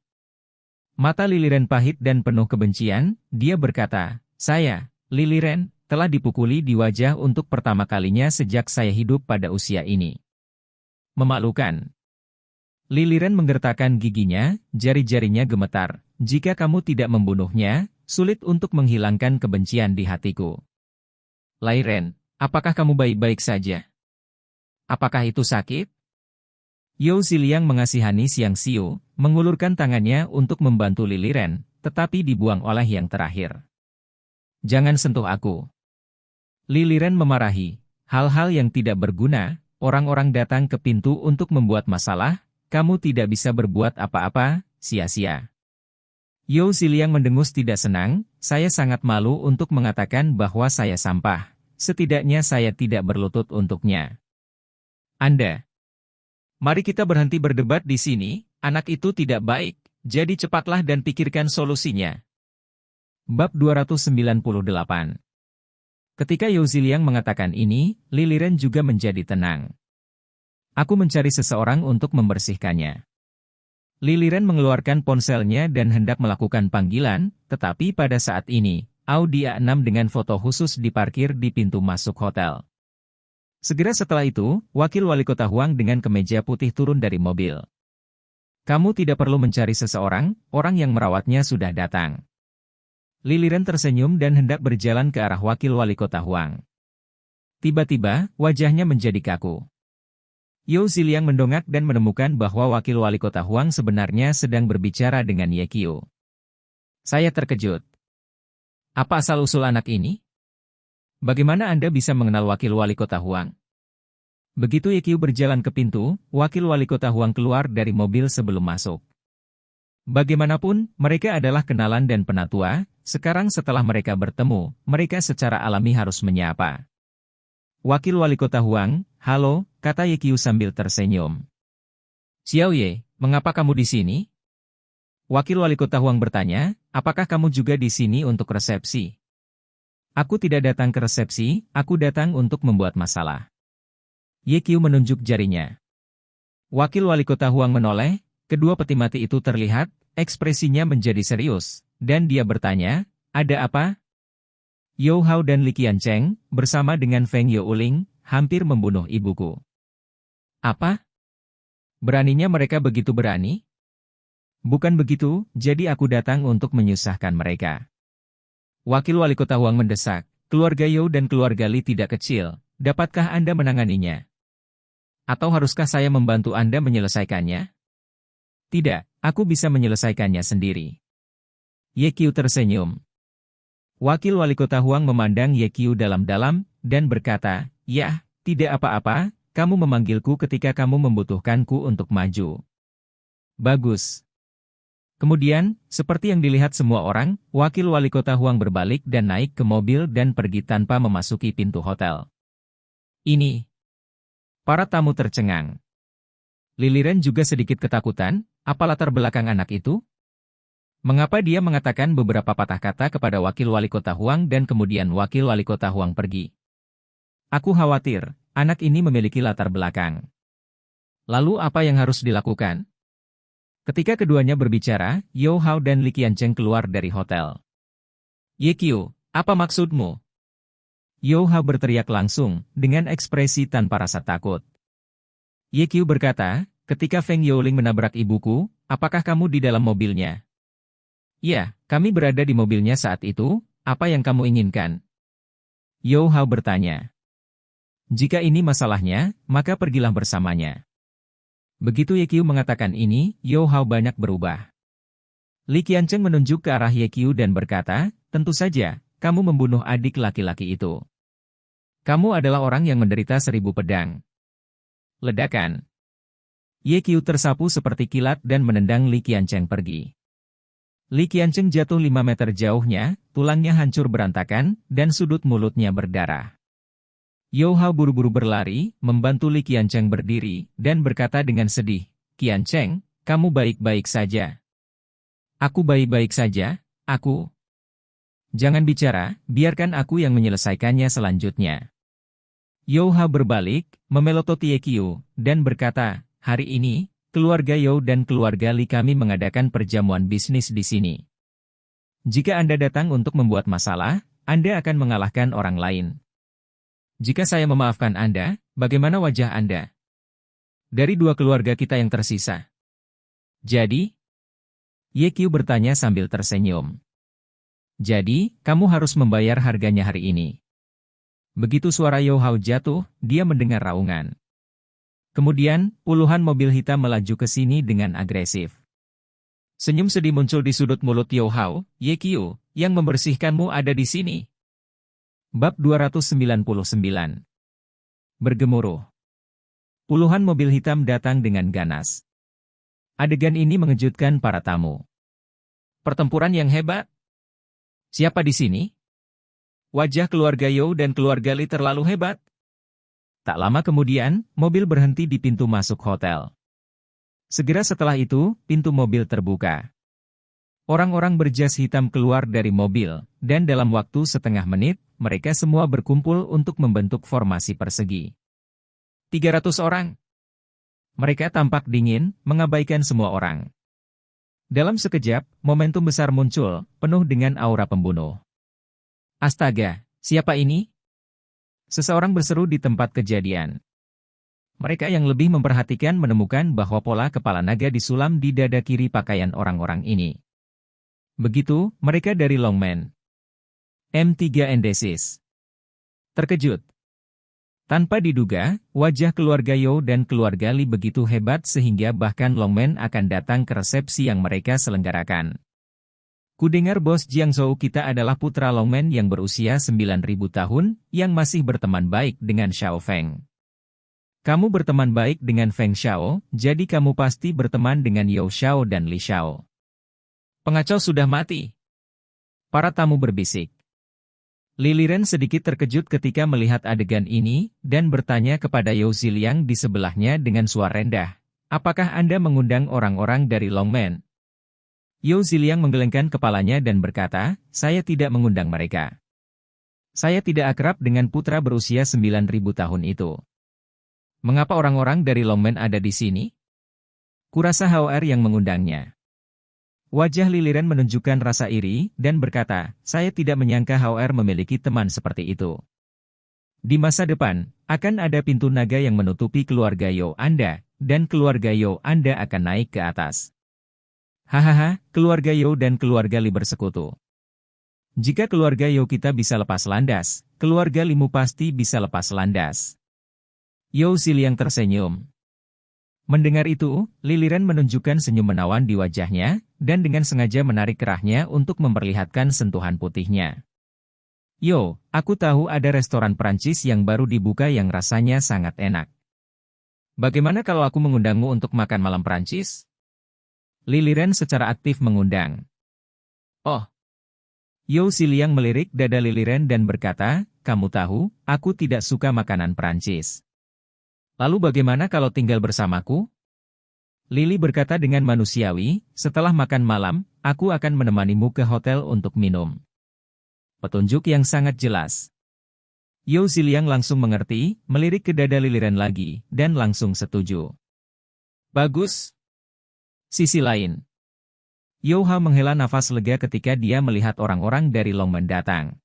Mata Li Liren pahit dan penuh kebencian, dia berkata, saya, Li Liren, telah dipukuli di wajah untuk pertama kalinya sejak saya hidup pada usia ini. Memalukan. Li Liren menggertakkan giginya, jari-jarinya gemetar. Jika kamu tidak membunuhnya, sulit untuk menghilangkan kebencian di hatiku. Li Liren, apakah kamu baik-baik saja? Apakah itu sakit? Yao Ziliang mengasihani Xiang Xiu, mengulurkan tangannya untuk membantu Li Liren, tetapi dibuang oleh yang terakhir. Jangan sentuh aku. Li Liren memarahi, hal-hal yang tidak berguna, orang-orang datang ke pintu untuk membuat masalah, kamu tidak bisa berbuat apa-apa, sia-sia. Yao Ziliang mendengus tidak senang, saya sangat malu untuk mengatakan bahwa saya sampah, setidaknya saya tidak berlutut untuknya. Anda. Mari kita berhenti berdebat di sini, anak itu tidak baik, jadi cepatlah dan pikirkan solusinya. Bab 298. Ketika Yao Ziliang mengatakan ini, Li Liren juga menjadi tenang. Aku mencari seseorang untuk membersihkannya. Li Liren mengeluarkan ponselnya dan hendak melakukan panggilan, tetapi pada saat ini, Audi A6 dengan foto khusus diparkir di pintu masuk hotel. Segera setelah itu, Wakil Wali Kota Huang dengan kemeja putih turun dari mobil. Kamu tidak perlu mencari seseorang, orang yang merawatnya sudah datang. Li Liren tersenyum dan hendak berjalan ke arah Wakil Wali Kota Huang. Tiba-tiba, wajahnya menjadi kaku. Yao Ziliang mendongak dan menemukan bahwa Wakil Wali Kota Huang sebenarnya sedang berbicara dengan Ye Qiu. Saya terkejut. Apa asal-usul anak ini? Bagaimana Anda bisa mengenal Wakil Wali Kota Huang? Begitu Ye Qiu berjalan ke pintu, Wakil Wali Kota Huang keluar dari mobil sebelum masuk. Bagaimanapun, mereka adalah kenalan dan penatua, sekarang setelah mereka bertemu, mereka secara alami harus menyapa. Wakil Wali Kota Huang, halo, kata Ye Qiu sambil tersenyum. Xiao Ye, mengapa kamu di sini? Wakil Wali Kota Huang bertanya, apakah kamu juga di sini untuk resepsi? Aku tidak datang ke resepsi, aku datang untuk membuat masalah. Ye Qiu menunjuk jarinya. Wakil Wali Kota Huang menoleh, kedua peti mati itu terlihat, ekspresinya menjadi serius, dan dia bertanya, ada apa? You Hao dan Li Qiancheng, bersama dengan Feng Youling, hampir membunuh ibuku. Apa? Beraninya mereka begitu berani? Bukan begitu, jadi aku datang untuk menyusahkan mereka. Wakil Wali Kota Huang mendesak, keluarga Yao dan keluarga Li tidak kecil, dapatkah Anda menanganinya? Atau haruskah saya membantu Anda menyelesaikannya? Tidak, aku bisa menyelesaikannya sendiri. Ye Qiu tersenyum. Wakil Wali Kota Huang memandang Ye Qiu dalam-dalam, dan berkata, ya, tidak apa-apa, kamu memanggilku ketika kamu membutuhkanku untuk maju. Bagus. Kemudian, seperti yang dilihat semua orang, Wakil Wali Kota Huang berbalik dan naik ke mobil dan pergi tanpa memasuki pintu hotel. Ini. Para tamu tercengang. Li Liren juga sedikit ketakutan, apa latar belakang anak itu? Mengapa dia mengatakan beberapa patah kata kepada Wakil Wali Kota Huang dan kemudian Wakil Wali Kota Huang pergi? Aku khawatir, anak ini memiliki latar belakang. Lalu apa yang harus dilakukan? Ketika keduanya berbicara, You Hao dan Li Qiancheng keluar dari hotel. Ye Qiu, apa maksudmu? You Hao berteriak langsung, dengan ekspresi tanpa rasa takut. Ye Qiu berkata, ketika Feng Youling menabrak ibuku, apakah kamu di dalam mobilnya? Ya, kami berada di mobilnya saat itu, apa yang kamu inginkan? You Hao bertanya. Jika ini masalahnya, maka pergilah bersamanya. Begitu Ye Qiu mengatakan ini, You Hao banyak berubah. Li Qiancheng menunjuk ke arah Ye Qiu dan berkata, tentu saja, kamu membunuh adik laki-laki itu. Kamu adalah orang yang menderita 1000 pedang. Ledakan. Ye Qiu tersapu seperti kilat dan menendang Li Qiancheng pergi. Li Qiancheng jatuh 5 meter jauhnya, tulangnya hancur berantakan, dan sudut mulutnya berdarah. You Hao buru-buru berlari, membantu Li Qiancheng berdiri, dan berkata dengan sedih, "Qiancheng, kamu baik-baik saja." "Aku baik-baik saja, aku." "Jangan bicara, biarkan aku yang menyelesaikannya selanjutnya." You Hao berbalik, memelototi Ye Qiu, dan berkata, "Hari ini, keluarga You dan keluarga Li kami mengadakan perjamuan bisnis di sini. Jika Anda datang untuk membuat masalah, Anda akan mengalahkan orang lain. Jika saya memaafkan Anda, bagaimana wajah Anda? Dari dua keluarga kita yang tersisa." "Jadi?" Ye Qiu bertanya sambil tersenyum. "Jadi, kamu harus membayar harganya hari ini." Begitu suara You Hao jatuh, dia mendengar raungan. Kemudian, puluhan mobil hitam melaju ke sini dengan agresif. Senyum sedih muncul di sudut mulut You Hao. "Ye Qiu, yang membersihkanmu ada di sini." Bab 299. Bergemuruh. Puluhan mobil hitam datang dengan ganas. Adegan ini mengejutkan para tamu. "Pertempuran yang hebat. Siapa di sini? Wajah keluarga You dan keluarga Li terlalu hebat." Tak lama kemudian, mobil berhenti di pintu masuk hotel. Segera setelah itu, pintu mobil terbuka. Orang-orang berjas hitam keluar dari mobil, dan dalam waktu setengah menit, mereka semua berkumpul untuk membentuk formasi persegi. 300 orang. Mereka tampak dingin, mengabaikan semua orang. Dalam sekejap, momentum besar muncul, penuh dengan aura pembunuh. "Astaga, siapa ini?" Seseorang berseru di tempat kejadian. Mereka yang lebih memperhatikan menemukan bahwa pola kepala naga disulam di dada kiri pakaian orang-orang ini. Begitu, mereka dari Longmen. M3 Endesis. Terkejut. Tanpa diduga, wajah keluarga You dan keluarga Li begitu hebat sehingga bahkan Longmen akan datang ke resepsi yang mereka selenggarakan. "Kudengar Bos Jiangzhou kita adalah putra Longmen yang berusia 9.000 tahun, yang masih berteman baik dengan Xiao Feng. Kamu berteman baik dengan Feng Xiao, jadi kamu pasti berteman dengan You Xiao dan Li Xiao." "Pengacau sudah mati." Para tamu berbisik. Li Liren sedikit terkejut ketika melihat adegan ini, dan bertanya kepada You Ziliang di sebelahnya dengan suara rendah, "Apakah Anda mengundang orang-orang dari Longmen?" You Ziliang menggelengkan kepalanya dan berkata, "Saya tidak mengundang mereka. Saya tidak akrab dengan putra berusia 9.000 tahun itu." "Mengapa orang-orang dari Longmen ada di sini?" "Kurasa HR yang mengundangnya." Wajah Li Liren menunjukkan rasa iri, dan berkata, "Saya tidak menyangka HR memiliki teman seperti itu. Di masa depan, akan ada pintu naga yang menutupi keluarga You Anda, dan keluarga You Anda akan naik ke atas." "Hahaha, keluarga You dan keluarga Li bersekutu. Jika keluarga You kita bisa lepas landas, keluarga Limu pasti bisa lepas landas." You Ziliang tersenyum. Mendengar itu, Li Liren menunjukkan senyum menawan di wajahnya, dan dengan sengaja menarik kerahnya untuk memperlihatkan sentuhan putihnya. "Yo, aku tahu ada restoran Prancis yang baru dibuka yang rasanya sangat enak. Bagaimana kalau aku mengundangmu untuk makan malam Prancis?" Li Liren secara aktif mengundang. "Oh." You Ziliang melirik dada Li Liren dan berkata, "Kamu tahu, aku tidak suka makanan Prancis. Lalu bagaimana kalau tinggal bersamaku?" Lili berkata dengan manusiawi, "Setelah makan malam, aku akan menemanimu ke hotel untuk minum." Petunjuk yang sangat jelas. You Ziliang langsung mengerti, melirik ke dada Li Liren lagi, dan langsung setuju. "Bagus." Sisi lain. You Hao menghela nafas lega ketika dia melihat orang-orang dari Longmen datang.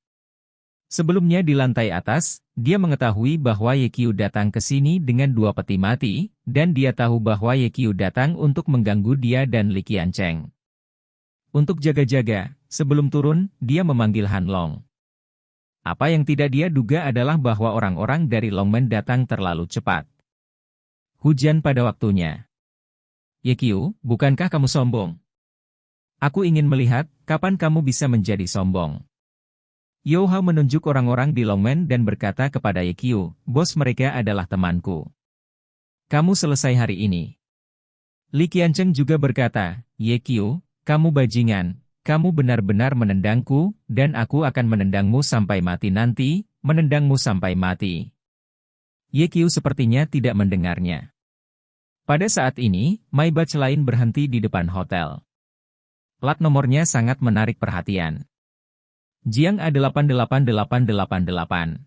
Sebelumnya di lantai atas, dia mengetahui bahwa Ye Qiu datang ke sini dengan 2 peti mati, dan dia tahu bahwa Ye Qiu datang untuk mengganggu dia dan Li Qiancheng. Untuk jaga-jaga, sebelum turun, dia memanggil Han Long. Apa yang tidak dia duga adalah bahwa orang-orang dari Longmen datang terlalu cepat. Hujan pada waktunya. "Ye Qiu, bukankah kamu sombong? Aku ingin melihat, kapan kamu bisa menjadi sombong." You Hao menunjuk orang-orang di Longmen dan berkata kepada Ye Qiu, "Bos mereka adalah temanku. kamu selesai hari ini. Li Qiancheng juga berkata, Ye Qiu, kamu bajingan, kamu benar-benar menendangku, dan aku akan menendangmu sampai mati nanti, menendangmu sampai mati. Ye Qiu sepertinya tidak mendengarnya. Pada saat ini, Maybach lain berhenti di depan hotel. Plat nomornya sangat menarik perhatian. Jiang A88888.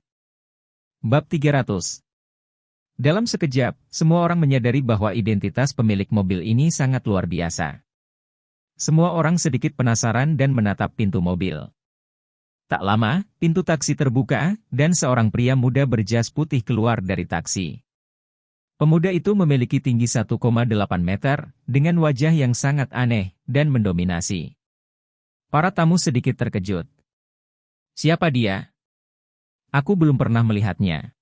Bab 300. Dalam sekejap, semua orang menyadari bahwa identitas pemilik mobil ini sangat luar biasa. Semua orang sedikit penasaran dan menatap pintu mobil. Tak lama, pintu taksi terbuka, dan seorang pria muda berjas putih keluar dari taksi. Pemuda itu memiliki tinggi 1,8 meter, dengan wajah yang sangat aneh, dan mendominasi. Para tamu sedikit terkejut. Siapa dia? Aku belum pernah melihatnya.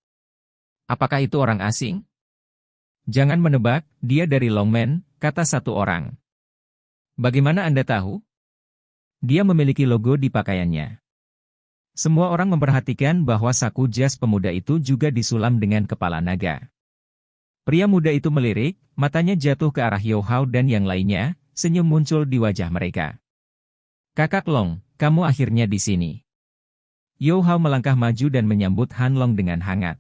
Apakah itu orang asing? Jangan menebak, dia dari Longmen, kata satu orang. Bagaimana Anda tahu? Dia memiliki logo di pakaiannya. Semua orang memperhatikan bahwa saku jas pemuda itu juga disulam dengan kepala naga. Pria muda itu melirik, matanya jatuh ke arah Yo Hao dan yang lainnya, senyum muncul di wajah mereka. Kakak Long, kamu akhirnya di sini. Yo Hao melangkah maju dan menyambut Han Long dengan hangat.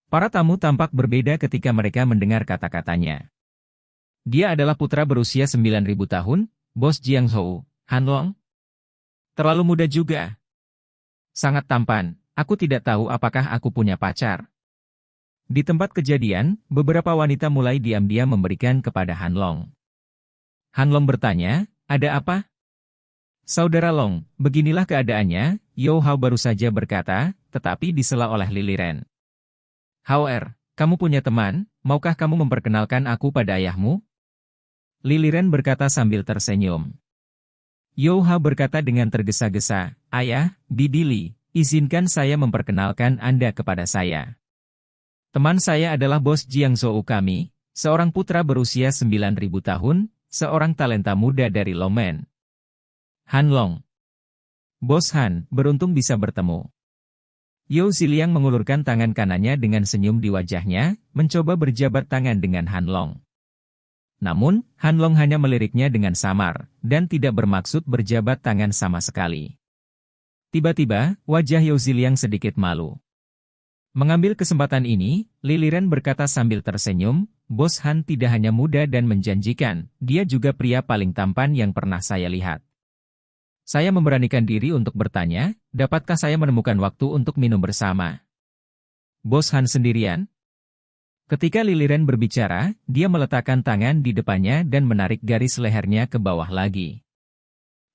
Para tamu tampak berbeda ketika mereka mendengar kata-katanya. Dia adalah putra berusia 9.000 tahun, bos Jiang Hou, Han Long. Terlalu muda juga. Sangat tampan, aku tidak tahu apakah aku punya pacar. Di tempat kejadian, beberapa wanita mulai diam-diam memberikan kepada Han Long. Han Long bertanya, ada apa? Saudara Long, beginilah keadaannya, Yo Hao baru saja berkata, tetapi disela oleh Lili Ren. Hao kamu punya teman, maukah kamu memperkenalkan aku pada ayahmu? Lili Ren berkata sambil tersenyum. Yo Hao berkata dengan tergesa-gesa, Ayah, Bibi Li, izinkan saya memperkenalkan Anda kepada saya. Teman saya adalah bos Jiang Zhou kami, seorang putra berusia 9.000 tahun, seorang talenta muda dari Longmen. Han Long. Bos Han, beruntung bisa bertemu. Yao Ziliang mengulurkan tangan kanannya dengan senyum di wajahnya, mencoba berjabat tangan dengan Han Long. Namun, Han Long hanya meliriknya dengan samar, dan tidak bermaksud berjabat tangan sama sekali. Tiba-tiba, wajah Yao Ziliang sedikit malu. Mengambil kesempatan ini, Lili Ren berkata sambil tersenyum, Bos Han tidak hanya muda dan menjanjikan, dia juga pria paling tampan yang pernah saya lihat. Saya memberanikan diri untuk bertanya, dapatkah saya menemukan waktu untuk minum bersama? Bos Han sendirian? Ketika Lili Ren berbicara, dia meletakkan tangan di depannya dan menarik garis lehernya ke bawah lagi.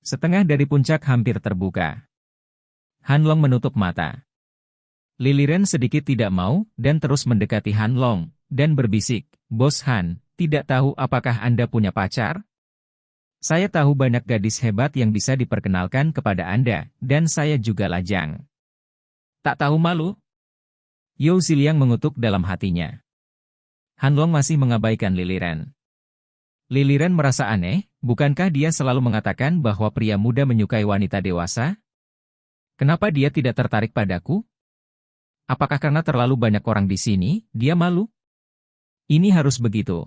Setengah dari puncak hampir terbuka. Han Long menutup mata. Lili Ren sedikit tidak mau, dan terus mendekati Han Long, dan berbisik, Bos Han, tidak tahu apakah Anda punya pacar? Saya tahu banyak gadis hebat yang bisa diperkenalkan kepada Anda, dan saya juga lajang. Tak tahu malu? Yao Ziliang mengutuk dalam hatinya. Han Long masih mengabaikan Lili Ren. Lili Ren merasa aneh, bukankah dia selalu mengatakan bahwa pria muda menyukai wanita dewasa? Kenapa dia tidak tertarik padaku? Apakah karena terlalu banyak orang di sini, dia malu? Ini harus begitu.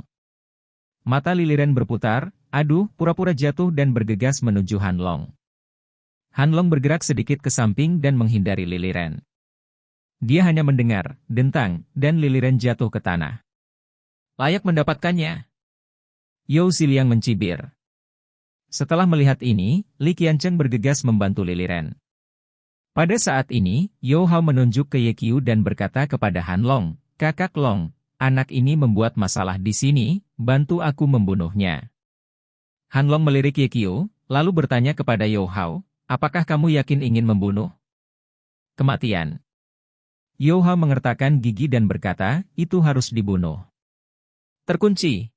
Mata Lili Ren berputar, aduh, pura-pura jatuh dan bergegas menuju Han Long. Han Long bergerak sedikit ke samping dan menghindari Lili Ren. Dia hanya mendengar, dentang, dan Lili Ren jatuh ke tanah. Layak mendapatkannya. Yao Ziliang mencibir. Setelah melihat ini, Li Qiancheng bergegas membantu Lili Ren. Pada saat ini, Yo Hao menunjuk ke Ye Qiu dan berkata kepada Han Long, Kakak Long, anak ini membuat masalah di sini, bantu aku membunuhnya. Han Long melirik Ye Qiu, lalu bertanya kepada Yo Hao, apakah kamu yakin ingin membunuh? Kematian. Yo Hao mengertakkan gigi dan berkata, itu harus dibunuh. Terkunci.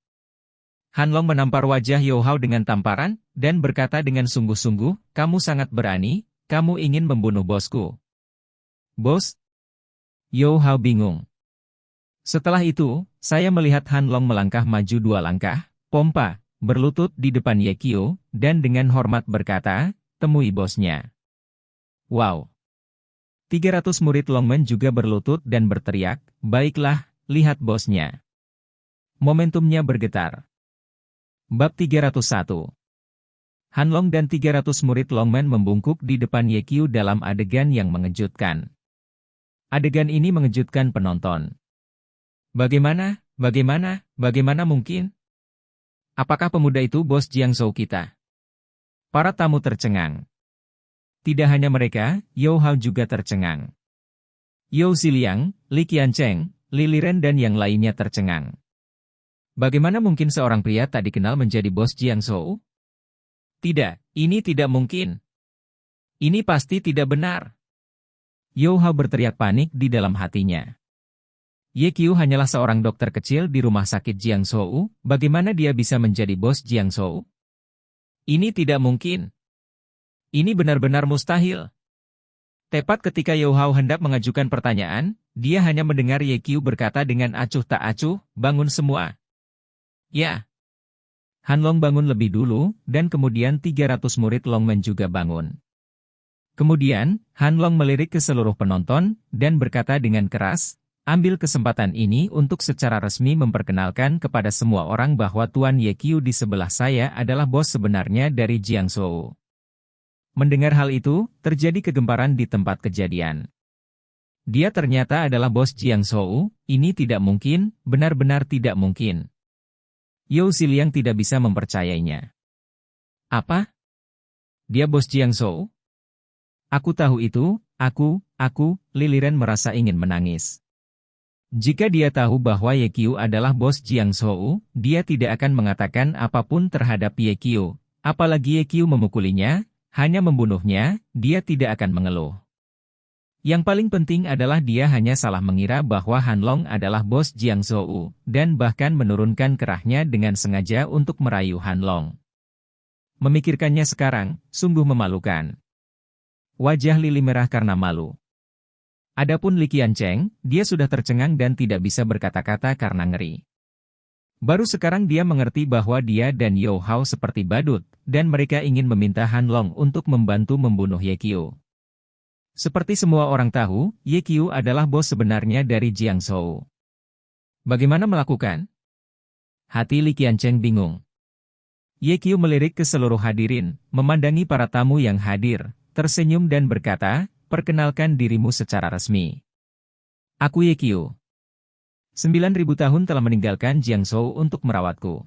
Han Long menampar wajah Yo Hao dengan tamparan, dan berkata dengan sungguh-sungguh, kamu sangat berani, kamu ingin membunuh bosku. Bos? Yo Hao bingung. Setelah itu, saya melihat Han Long melangkah maju 2 langkah, pompa, berlutut di depan Ye Qiu, dan dengan hormat berkata, temui bosnya. Wow! 300 murid Longmen juga berlutut dan berteriak, baiklah, lihat bosnya. Momentumnya bergetar. Bab 301. Hanlong dan 300 murid Longman membungkuk di depan Ye Qiu dalam adegan yang mengejutkan. Adegan ini mengejutkan penonton. Bagaimana mungkin? Apakah pemuda itu bos Jiangzhou kita? Para tamu tercengang. Tidak hanya mereka, Yao Hao juga tercengang. Yao Ziliang, Li Qiancheng, Li Liren dan yang lainnya tercengang. Bagaimana mungkin seorang pria tak dikenal menjadi bos Jiangzhou? Tidak, ini tidak mungkin. Ini pasti tidak benar. Yao Hao berteriak panik di dalam hatinya. Ye Qiu hanyalah seorang dokter kecil di rumah sakit Jiangzhou, bagaimana dia bisa menjadi bos Jiangzhou? Ini tidak mungkin. Ini benar-benar mustahil. Tepat ketika Yao Hao hendak mengajukan pertanyaan, dia hanya mendengar Ye Qiu berkata dengan acuh tak acuh, bangun semua. Ya. Hanlong bangun lebih dulu, dan kemudian 300 murid Longman juga bangun. Kemudian, Hanlong melirik ke seluruh penonton, dan berkata dengan keras, ambil kesempatan ini untuk secara resmi memperkenalkan kepada semua orang bahwa Tuan Ye Qiu di sebelah saya adalah bos sebenarnya dari Jiangzhou. Mendengar hal itu, terjadi kegemparan di tempat kejadian. Dia ternyata adalah bos Jiangzhou, ini tidak mungkin, benar-benar tidak mungkin. Yao Ziliang tidak bisa mempercayainya. Apa? Dia bos Jiangzhou? Aku tahu itu, Li Liren merasa ingin menangis. Jika dia tahu bahwa Ye Qiu adalah bos Jiangzhou, dia tidak akan mengatakan apapun terhadap Ye Qiu. Apalagi Ye Qiu memukulinya, hanya membunuhnya, dia tidak akan mengeluh. Yang paling penting adalah dia hanya salah mengira bahwa Hanlong adalah bos Jiangzhou, dan bahkan menurunkan kerahnya dengan sengaja untuk merayu Hanlong. Memikirkannya sekarang, sungguh memalukan. Wajah Lili merah karena malu. Adapun Li Qiancheng, dia sudah tercengang dan tidak bisa berkata-kata karena ngeri. Baru sekarang dia mengerti bahwa dia dan Yao Hao seperti badut, dan mereka ingin meminta Hanlong untuk membantu membunuh Ye Qiu. Seperti semua orang tahu, Ye Qiu adalah bos sebenarnya dari Jiangzhou. Bagaimana melakukan? Hati Li Qiancheng bingung. Ye Qiu melirik ke seluruh hadirin, memandangi para tamu yang hadir, tersenyum dan berkata, perkenalkan dirimu secara resmi. Aku Ye Qiu. 9.000 tahun telah meninggalkan Jiangzhou untuk merawatku.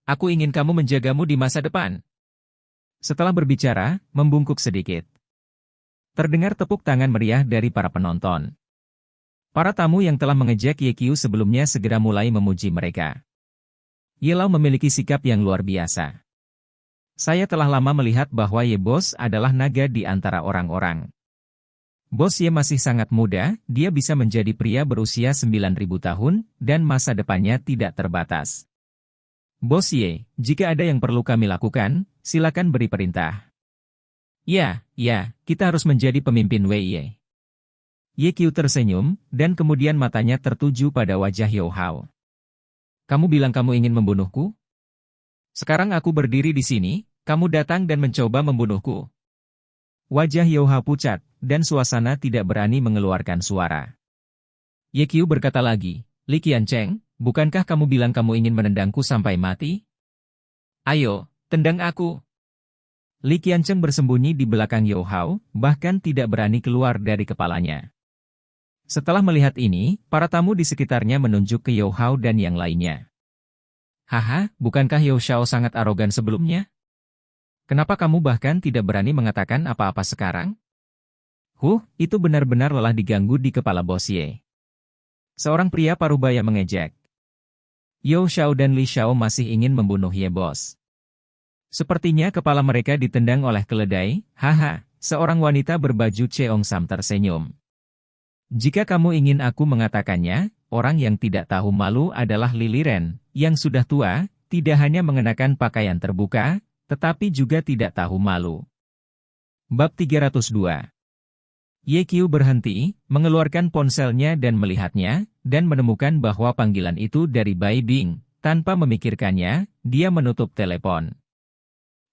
Aku ingin kamu menjagamu di masa depan. Setelah berbicara, membungkuk sedikit. Terdengar tepuk tangan meriah dari para penonton. Para tamu yang telah mengejek Ye Qiu sebelumnya segera mulai memuji mereka. Ye Lao memiliki sikap yang luar biasa. Saya telah lama melihat bahwa Ye Bos adalah naga di antara orang-orang. Bos Ye masih sangat muda, dia bisa menjadi pria berusia 9.000 tahun, dan masa depannya tidak terbatas. Bos Ye, jika ada yang perlu kami lakukan, silakan beri perintah. Ya, kita harus menjadi pemimpin Wei Ye. Ye Qiu tersenyum, dan kemudian matanya tertuju pada wajah Yao Hao. Kamu bilang kamu ingin membunuhku? Sekarang aku berdiri di sini, kamu datang dan mencoba membunuhku. Wajah Yao Hao pucat, dan suasana tidak berani mengeluarkan suara. Ye Qiu berkata lagi, Li Qiancheng, bukankah kamu bilang kamu ingin menendangku sampai mati? Ayo, tendang aku. Li Qiancheng bersembunyi di belakang Yao Hao, bahkan tidak berani keluar dari kepalanya. Setelah melihat ini, para tamu di sekitarnya menunjuk ke Yao Hao dan yang lainnya. Haha, bukankah Yao Xiao sangat arogan sebelumnya? Kenapa kamu bahkan tidak berani mengatakan apa-apa sekarang? Itu benar-benar lelah diganggu di kepala Bos Ye. Seorang pria parubaya mengejek. Yao Xiao dan Li Xiao masih ingin membunuh Ye Bos. Sepertinya kepala mereka ditendang oleh keledai, seorang wanita berbaju Cheongsam tersenyum. Jika kamu ingin aku mengatakannya, orang yang tidak tahu malu adalah Li Liren, yang sudah tua, tidak hanya mengenakan pakaian terbuka, tetapi juga tidak tahu malu. Bab 302. Ye Qiu berhenti, mengeluarkan ponselnya dan melihatnya, dan menemukan bahwa panggilan itu dari Bai Bing. Tanpa memikirkannya, dia menutup telepon.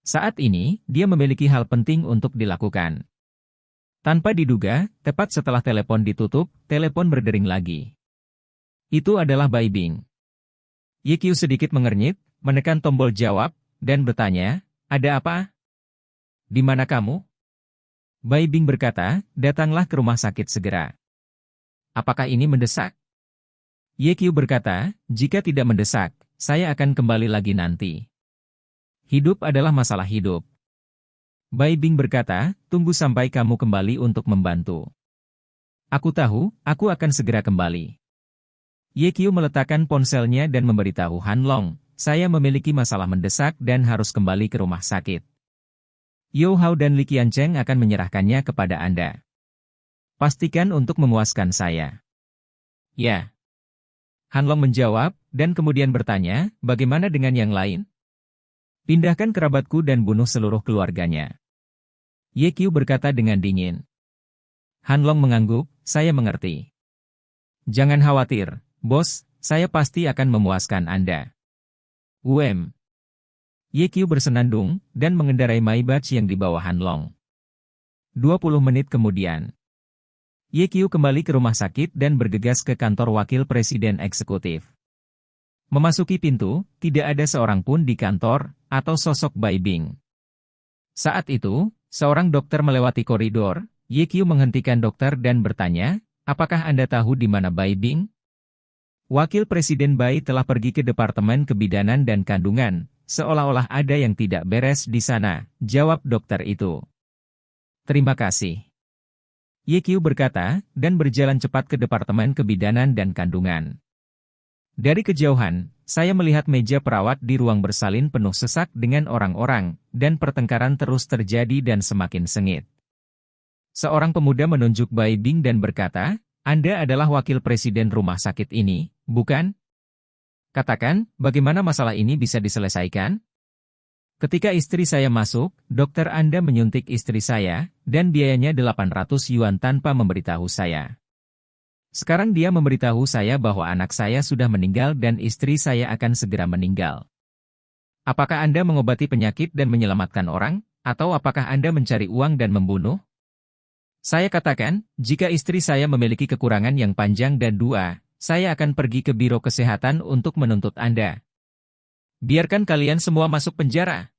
Saat ini, dia memiliki hal penting untuk dilakukan. Tanpa diduga, tepat setelah telepon ditutup, telepon berdering lagi. Itu adalah Bai Bing. Ye sedikit mengernyit, menekan tombol jawab, dan bertanya, "Ada apa? Di mana kamu?" Bai Bing berkata, "Datanglah ke rumah sakit segera." "Apakah ini mendesak?" Ye berkata, "Jika tidak mendesak, saya akan kembali lagi nanti. Hidup adalah masalah hidup." Bai Bing berkata, "Tunggu sampai kamu kembali untuk membantu. Aku tahu, aku akan segera kembali." Ye meletakkan ponselnya dan memberitahu Han Long, "Saya memiliki masalah mendesak dan harus kembali ke rumah sakit. Yo Hao dan Li Qiancheng akan menyerahkannya kepada Anda. Pastikan untuk memuaskan saya." "Ya." Han Long menjawab, dan kemudian bertanya, "Bagaimana dengan yang lain?" "Pindahkan kerabatku dan bunuh seluruh keluarganya." Ye berkata dengan dingin. Han Long mengangguk, "Saya mengerti. Jangan khawatir, bos, saya pasti akan memuaskan Anda." Ye bersenandung, dan mengendarai Maybach yang dibawa Han Long. 20 menit kemudian, Ye kembali ke rumah sakit dan bergegas ke kantor wakil presiden eksekutif. Memasuki pintu, tidak ada seorang pun di kantor, atau sosok Bai Bing. Saat itu, seorang dokter melewati koridor. Ye menghentikan dokter dan bertanya, "Apakah Anda tahu di mana Bai Bing?" "Wakil Presiden Bai telah pergi ke Departemen Kebidanan dan Kandungan, seolah-olah ada yang tidak beres di sana," jawab dokter itu. "Terima kasih." Ye berkata, dan berjalan cepat ke Departemen Kebidanan dan Kandungan. Dari kejauhan, saya melihat meja perawat di ruang bersalin penuh sesak dengan orang-orang, dan pertengkaran terus terjadi dan semakin sengit. Seorang pemuda menunjuk Bai Bing dan berkata, "Anda adalah wakil presiden rumah sakit ini, bukan? Katakan, bagaimana masalah ini bisa diselesaikan?" "Ketika istri saya masuk, dokter Anda menyuntik istri saya, dan biayanya 800 yuan tanpa memberitahu saya. Sekarang dia memberitahu saya bahwa anak saya sudah meninggal dan istri saya akan segera meninggal. Apakah Anda mengobati penyakit dan menyelamatkan orang, atau apakah Anda mencari uang dan membunuh?" Saya katakan, "Jika istri saya memiliki kekurangan yang panjang dan dua, saya akan pergi ke Biro Kesehatan untuk menuntut Anda. Biarkan kalian semua masuk penjara."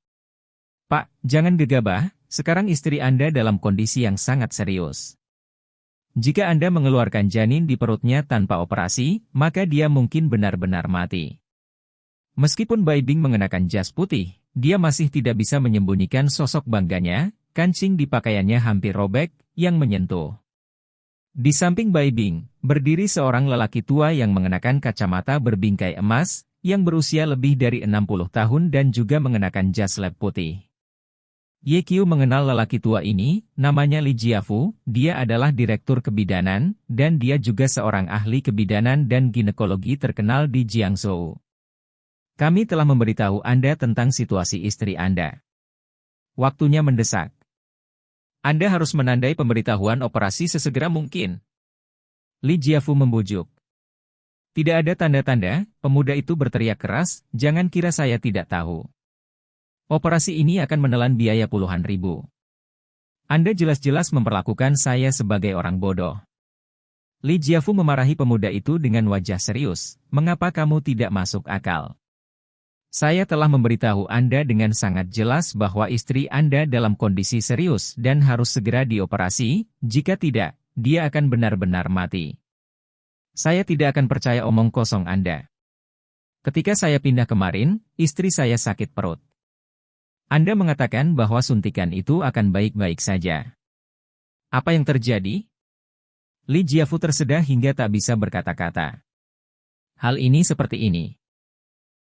"Pak, jangan gegabah, sekarang istri Anda dalam kondisi yang sangat serius. Jika Anda mengeluarkan janin di perutnya tanpa operasi, maka dia mungkin benar-benar mati." Meskipun Bai Bing mengenakan jas putih, dia masih tidak bisa menyembunyikan sosok bangganya, kancing di pakaiannya hampir robek, yang menyentuh. Di samping Bai Bing, berdiri seorang lelaki tua yang mengenakan kacamata berbingkai emas, yang berusia lebih dari 60 tahun dan juga mengenakan jas lab putih. Ye mengenal lelaki tua ini, namanya Li Jiafu, dia adalah direktur kebidanan, dan dia juga seorang ahli kebidanan dan ginekologi terkenal di Jiangzhou. "Kami telah memberitahu Anda tentang situasi istri Anda. Waktunya mendesak. Anda harus menandai pemberitahuan operasi sesegera mungkin." Li Jiafu membujuk. "Tidak ada tanda-tanda," pemuda itu berteriak keras, "jangan kira saya tidak tahu. Operasi ini akan menelan biaya puluhan ribu. Anda jelas-jelas memperlakukan saya sebagai orang bodoh." Li Jiafu memarahi pemuda itu dengan wajah serius, "Mengapa kamu tidak masuk akal? Saya telah memberitahu Anda dengan sangat jelas bahwa istri Anda dalam kondisi serius dan harus segera dioperasi, jika tidak, dia akan benar-benar mati. Saya tidak akan percaya omong kosong Anda. Ketika saya pindah kemarin, istri saya sakit perut. Anda mengatakan bahwa suntikan itu akan baik-baik saja. Apa yang terjadi?" Li Jiafu tersedah hingga tak bisa berkata-kata. "Hal ini seperti ini.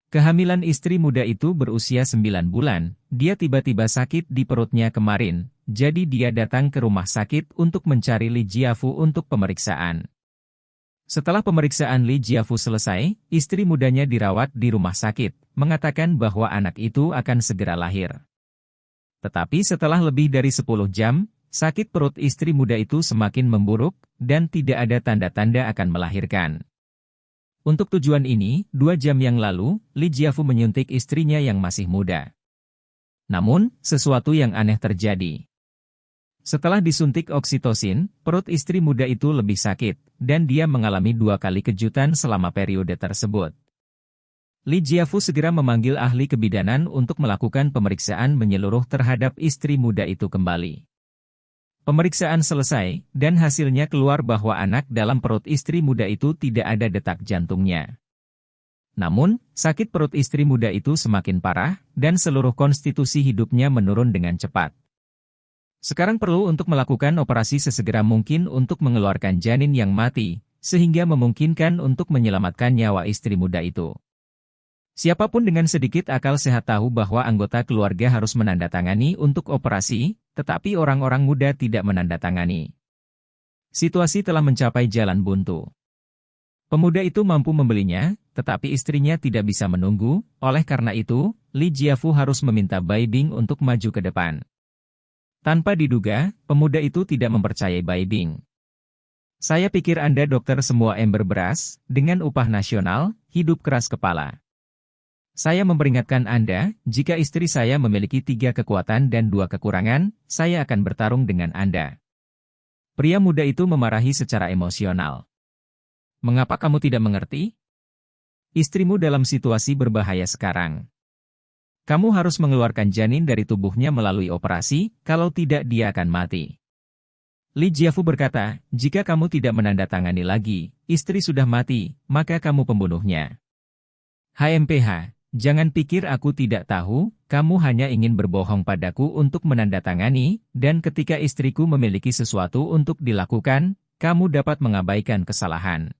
Kehamilan istri muda itu berusia 9 bulan, dia tiba-tiba sakit di perutnya kemarin, jadi dia datang ke rumah sakit untuk mencari Li Jiafu untuk pemeriksaan. Setelah pemeriksaan Li Jiafu selesai, istri mudanya dirawat di rumah sakit, mengatakan bahwa anak itu akan segera lahir. Tetapi setelah lebih dari 10 jam, sakit perut istri muda itu semakin memburuk, dan tidak ada tanda-tanda akan melahirkan. Untuk tujuan ini, 2 jam yang lalu, Li Jiafu menyuntik istrinya yang masih muda. Namun, sesuatu yang aneh terjadi. Setelah disuntik oksitosin, perut istri muda itu lebih sakit, dan dia mengalami 2 kali kejutan selama periode tersebut. Li Jiafu segera memanggil ahli kebidanan untuk melakukan pemeriksaan menyeluruh terhadap istri muda itu kembali. Pemeriksaan selesai, dan hasilnya keluar bahwa anak dalam perut istri muda itu tidak ada detak jantungnya. Namun, sakit perut istri muda itu semakin parah, dan seluruh konstitusi hidupnya menurun dengan cepat. Sekarang perlu untuk melakukan operasi sesegera mungkin untuk mengeluarkan janin yang mati, sehingga memungkinkan untuk menyelamatkan nyawa istri muda itu. Siapapun dengan sedikit akal sehat tahu bahwa anggota keluarga harus menandatangani untuk operasi, tetapi orang-orang muda tidak menandatangani. Situasi telah mencapai jalan buntu. Pemuda itu mampu membelinya, tetapi istrinya tidak bisa menunggu, oleh karena itu, Li Jiafu harus meminta Bai Bing untuk maju ke depan. Tanpa diduga, pemuda itu tidak mempercayai Bai Bing. Saya pikir Anda dokter semua ember beras, dengan upah nasional, hidup keras kepala. Saya memperingatkan Anda, jika istri saya memiliki 3 kekuatan dan 2 kekurangan, saya akan bertarung dengan Anda. Pria muda itu memarahi secara emosional. Mengapa kamu tidak mengerti? Istrimu dalam situasi berbahaya sekarang. Kamu harus mengeluarkan janin dari tubuhnya melalui operasi, kalau tidak dia akan mati. Li Jiafu berkata, jika kamu tidak menandatangani lagi, istri sudah mati, maka kamu pembunuhnya. HMPH. Jangan pikir aku tidak tahu, kamu hanya ingin berbohong padaku untuk menandatangani, dan ketika istriku memiliki sesuatu untuk dilakukan, kamu dapat mengabaikan kesalahan.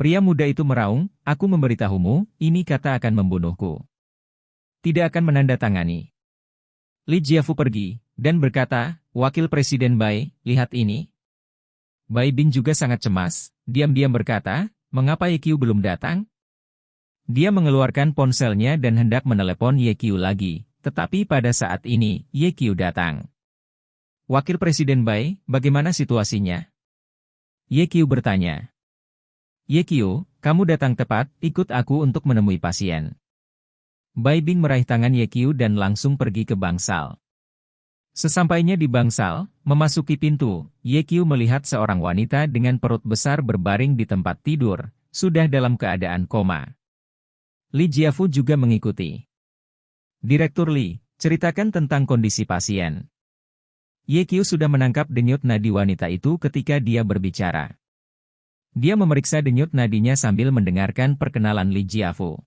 Pria muda itu meraung, aku memberitahumu, ini kata akan membunuhku. Tidak akan menandatangani. Li Jiafu pergi, dan berkata, Wakil Presiden Bai, lihat ini. Bai Bing juga sangat cemas, diam-diam berkata, mengapa Yeqiu belum datang? Dia mengeluarkan ponselnya dan hendak menelepon Yeqiu lagi, tetapi pada saat ini, Yeqiu datang. Wakil Presiden Bai, bagaimana situasinya? Yeqiu bertanya. Yeqiu, kamu datang tepat, ikut aku untuk menemui pasien. Bai Bing meraih tangan Yeqiu dan langsung pergi ke bangsal. Sesampainya di bangsal, memasuki pintu, Yeqiu melihat seorang wanita dengan perut besar berbaring di tempat tidur, sudah dalam keadaan koma. Li Jiafu juga mengikuti. Direktur Li, ceritakan tentang kondisi pasien. Yeqiu sudah menangkap denyut nadi wanita itu ketika dia berbicara. Dia memeriksa denyut nadinya sambil mendengarkan perkenalan Li Jiafu.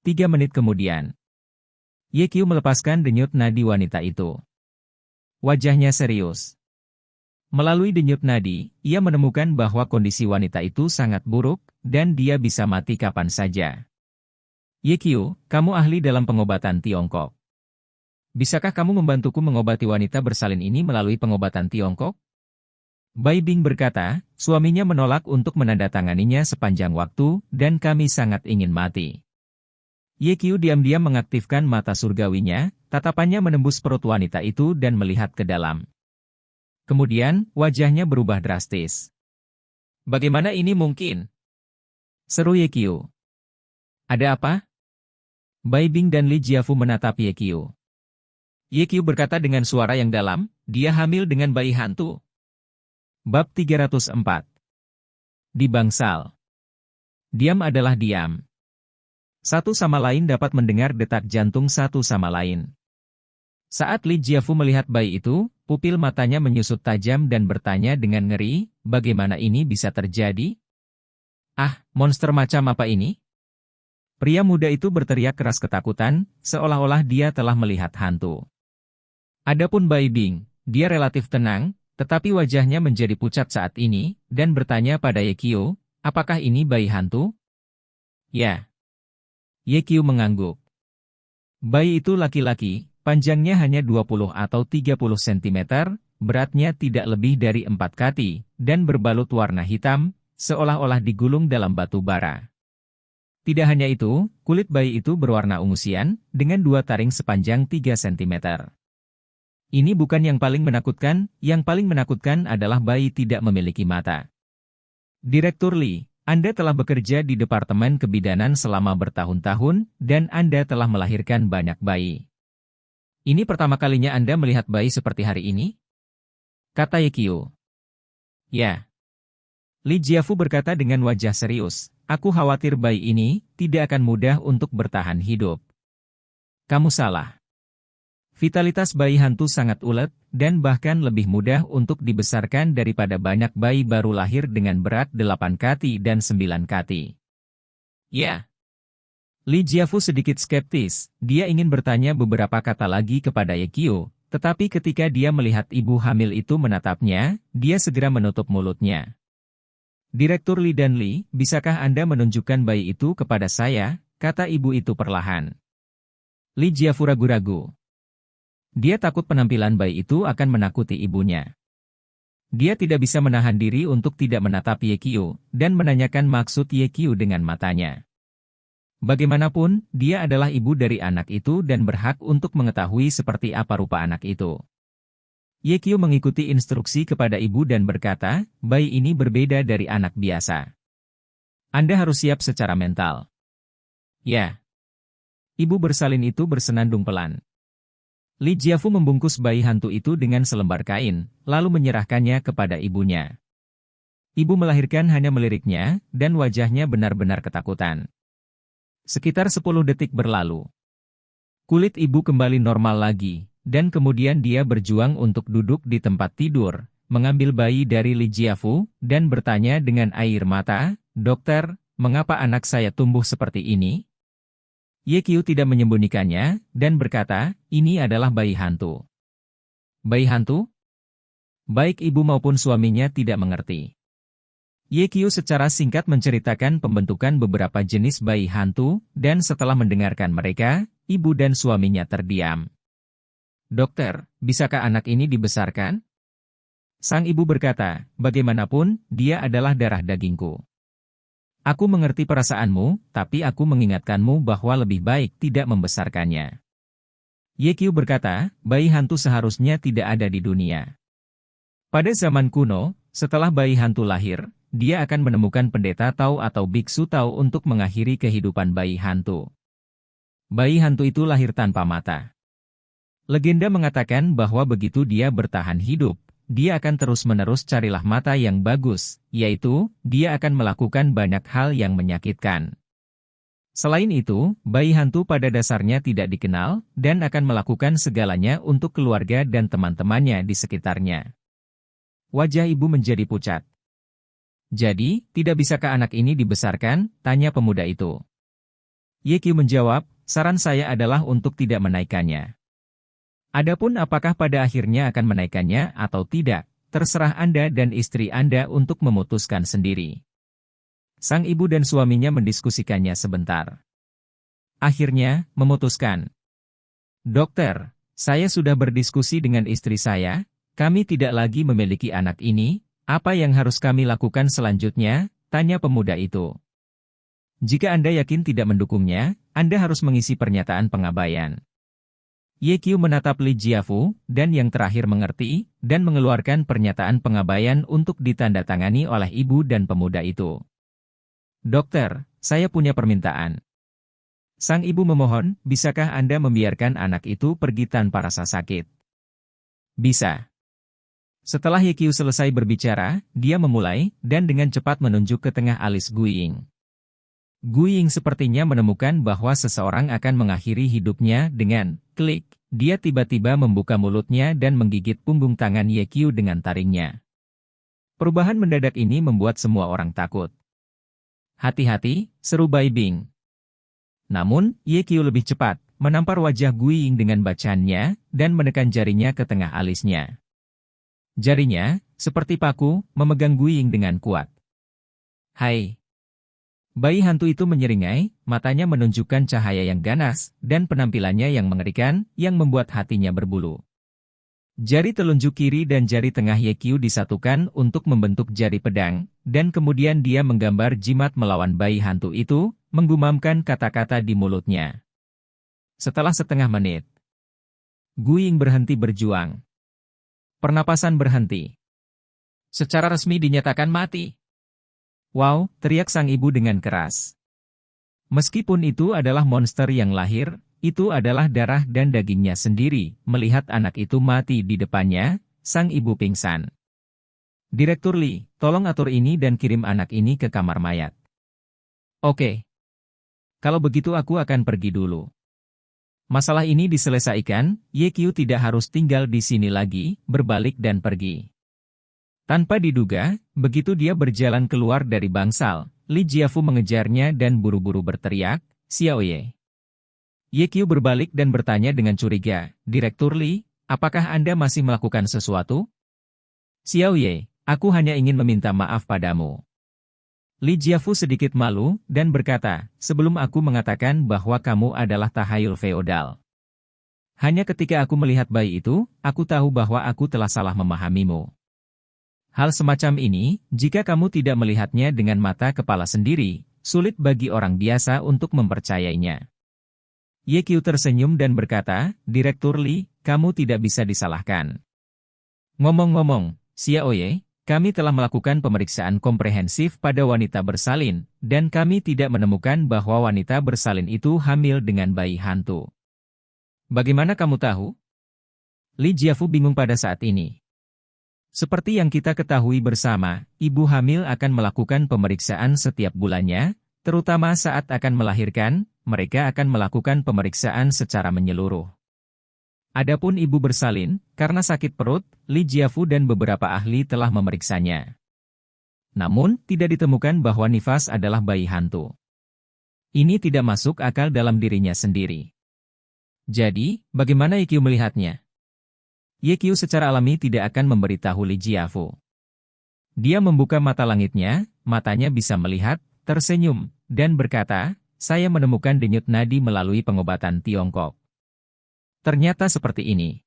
3 menit kemudian, Yeqiu melepaskan denyut nadi wanita itu. Wajahnya serius. Melalui denyut nadi, ia menemukan bahwa kondisi wanita itu sangat buruk, dan dia bisa mati kapan saja. Yeqiu, kamu ahli dalam pengobatan Tiongkok. Bisakah kamu membantuku mengobati wanita bersalin ini melalui pengobatan Tiongkok? Bai Bing berkata, suaminya menolak untuk menandatanganinya sepanjang waktu, dan kami sangat ingin mati. Yeqiu diam-diam mengaktifkan mata surgawinya, tatapannya menembus perut wanita itu dan melihat ke dalam. Kemudian, wajahnya berubah drastis. Bagaimana ini mungkin? Seru Yeqiu. Ada apa? Bai Bing dan Li Jiafu menatap Yeqiu. Yeqiu berkata dengan suara yang dalam, dia hamil dengan bayi hantu. Bab 304. Di bangsal. Diam adalah diam. Satu sama lain dapat mendengar detak jantung satu sama lain. Saat Li Jiafu melihat bayi itu, pupil matanya menyusut tajam dan bertanya dengan ngeri, bagaimana ini bisa terjadi? Ah, monster macam apa ini? Pria muda itu berteriak keras ketakutan, seolah-olah dia telah melihat hantu. Adapun Bai Bing, dia relatif tenang, tetapi wajahnya menjadi pucat saat ini, dan bertanya pada Yeqiu, apakah ini bayi hantu? Ya. Yeqiu mengangguk. Bayi itu laki-laki, panjangnya hanya 20 atau 30 cm, beratnya tidak lebih dari 4 kati, dan berbalut warna hitam, seolah-olah digulung dalam batu bara. Tidak hanya itu, kulit bayi itu berwarna ungu sian, dengan 2 taring sepanjang 3 cm. Ini bukan yang paling menakutkan adalah bayi tidak memiliki mata. Direktur Li, Anda telah bekerja di Departemen Kebidanan selama bertahun-tahun, dan Anda telah melahirkan banyak bayi. Ini pertama kalinya Anda melihat bayi seperti hari ini? Kata Yeqiu. Ya. Li Jiafu berkata dengan wajah serius, Aku khawatir bayi ini tidak akan mudah untuk bertahan hidup. Kamu salah. Vitalitas bayi hantu sangat ulet, dan bahkan lebih mudah untuk dibesarkan daripada banyak bayi baru lahir dengan berat 8 kati dan 9 kati. Ya. Li Jiafu sedikit skeptis, dia ingin bertanya beberapa kata lagi kepada Ye Qiu, tetapi ketika dia melihat ibu hamil itu menatapnya, dia segera menutup mulutnya. Direktur Li dan Li, bisakah Anda menunjukkan bayi itu kepada saya? Kata ibu itu perlahan. Li Jiafu ragu-ragu. Dia takut penampilan bayi itu akan menakuti ibunya. Dia tidak bisa menahan diri untuk tidak menatap Ye Qiu, dan menanyakan maksud Ye Qiu dengan matanya. Bagaimanapun, dia adalah ibu dari anak itu dan berhak untuk mengetahui seperti apa rupa anak itu. Ye Qiu mengikuti instruksi kepada ibu dan berkata, bayi ini berbeda dari anak biasa. Anda harus siap secara mental. Ya. Ibu bersalin itu bersenandung pelan. Li Jiafu membungkus bayi hantu itu dengan selembar kain, lalu menyerahkannya kepada ibunya. Ibu melahirkan hanya meliriknya, dan wajahnya benar-benar ketakutan. Sekitar 10 detik berlalu. Kulit ibu kembali normal lagi, dan kemudian dia berjuang untuk duduk di tempat tidur, mengambil bayi dari Li Jiafu, dan bertanya dengan air mata, "Dokter, mengapa anak saya tumbuh seperti ini?" Ye Qiu tidak menyembunyikannya, dan berkata, "Ini adalah bayi hantu." Bayi hantu? Baik ibu maupun suaminya tidak mengerti. Ye Qiu secara singkat menceritakan pembentukan beberapa jenis bayi hantu, dan setelah mendengarkan mereka, ibu dan suaminya terdiam. "Dokter, bisakah anak ini dibesarkan?" Sang ibu berkata, "Bagaimanapun, dia adalah darah dagingku. Aku mengerti perasaanmu, tapi aku mengingatkanmu bahwa lebih baik tidak membesarkannya." Ye Qiu berkata, bayi hantu seharusnya tidak ada di dunia. Pada zaman kuno, setelah bayi hantu lahir, dia akan menemukan pendeta Tao atau biksu Tao untuk mengakhiri kehidupan bayi hantu. Bayi hantu itu lahir tanpa mata. Legenda mengatakan bahwa begitu dia bertahan hidup, dia akan terus-menerus carilah mata yang bagus, yaitu, dia akan melakukan banyak hal yang menyakitkan. Selain itu, bayi hantu pada dasarnya tidak dikenal, dan akan melakukan segalanya untuk keluarga dan teman-temannya di sekitarnya. Wajah ibu menjadi pucat. "Jadi, tidak bisakah anak ini dibesarkan?" tanya pemuda itu. Ye Qiu menjawab, "Saran saya adalah untuk tidak menaikkannya. Adapun apakah pada akhirnya akan menaikkannya atau tidak, terserah Anda dan istri Anda untuk memutuskan sendiri." Sang ibu dan suaminya mendiskusikannya sebentar. Akhirnya, memutuskan. "Dokter, saya sudah berdiskusi dengan istri saya, kami tidak lagi memiliki anak ini. Apa yang harus kami lakukan selanjutnya?" tanya pemuda itu. "Jika Anda yakin tidak mendukungnya, Anda harus mengisi pernyataan pengabaian." Ye Qiu menatap Li Jiafu, dan yang terakhir mengerti, dan mengeluarkan pernyataan pengabaian untuk ditandatangani oleh ibu dan pemuda itu. "Dokter, saya punya permintaan." Sang ibu memohon, "Bisakah Anda membiarkan anak itu pergi tanpa rasa sakit?" "Bisa." Setelah Ye Qiu selesai berbicara, dia memulai, dan dengan cepat menunjuk ke tengah alis Guiying. Guiying sepertinya menemukan bahwa seseorang akan mengakhiri hidupnya dengan klik. Dia tiba-tiba membuka mulutnya dan menggigit punggung tangan Ye Qiu dengan taringnya. Perubahan mendadak ini membuat semua orang takut. "Hati-hati," seru Bai Bing. Namun, Ye Qiu lebih cepat, menampar wajah Guiying dengan bacaannya, dan menekan jarinya ke tengah alisnya. Jarinya, seperti paku, memegang Guiying dengan kuat. "Hai!" Bayi hantu itu menyeringai, matanya menunjukkan cahaya yang ganas, dan penampilannya yang mengerikan, yang membuat hatinya berbulu. Jari telunjuk kiri dan jari tengah Ye Qiu disatukan untuk membentuk jari pedang, dan kemudian dia menggambar jimat melawan bayi hantu itu, menggumamkan kata-kata di mulutnya. Setelah setengah menit, Guiying berhenti berjuang. Pernapasan berhenti. Secara resmi dinyatakan mati. "Wow!" teriak sang ibu dengan keras. Meskipun itu adalah monster yang lahir, itu adalah darah dan dagingnya sendiri. Melihat anak itu mati di depannya, sang ibu pingsan. "Direktur Li, tolong atur ini dan kirim anak ini ke kamar mayat." Oke. Kalau begitu aku akan pergi dulu. Masalah ini diselesaikan, Ye Qiu tidak harus tinggal di sini lagi, berbalik dan pergi. Tanpa diduga, begitu dia berjalan keluar dari bangsal, Li Jiafu mengejarnya dan buru-buru berteriak, "Xiao Ye." Ye Qiu berbalik dan bertanya dengan curiga, "Direktur Li, apakah Anda masih melakukan sesuatu?" "Xiao Ye, aku hanya ingin meminta maaf padamu." Li Jiafu sedikit malu, dan berkata, "Sebelum aku mengatakan bahwa kamu adalah tahayul feodal. Hanya ketika aku melihat bayi itu, aku tahu bahwa aku telah salah memahamimu. Hal semacam ini, jika kamu tidak melihatnya dengan mata kepala sendiri, sulit bagi orang biasa untuk mempercayainya." Ye Qiu tersenyum dan berkata, "Direktur Li, kamu tidak bisa disalahkan. Ngomong-ngomong, Xiao Ye, kami telah melakukan pemeriksaan komprehensif pada wanita bersalin, dan kami tidak menemukan bahwa wanita bersalin itu hamil dengan bayi hantu." "Bagaimana kamu tahu?" Li Jiafu bingung pada saat ini. Seperti yang kita ketahui bersama, ibu hamil akan melakukan pemeriksaan setiap bulannya, terutama saat akan melahirkan, mereka akan melakukan pemeriksaan secara menyeluruh. Adapun ibu bersalin, karena sakit perut, Li Jiafu dan beberapa ahli telah memeriksanya. Namun, tidak ditemukan bahwa nifas adalah bayi hantu. Ini tidak masuk akal dalam dirinya sendiri. Jadi, bagaimana Ye Qiu melihatnya? Ye Qiu secara alami tidak akan memberitahu Li Jiafu. Dia membuka mata langitnya, matanya bisa melihat, tersenyum, dan berkata, "Saya menemukan denyut nadi melalui pengobatan Tiongkok." Ternyata seperti ini.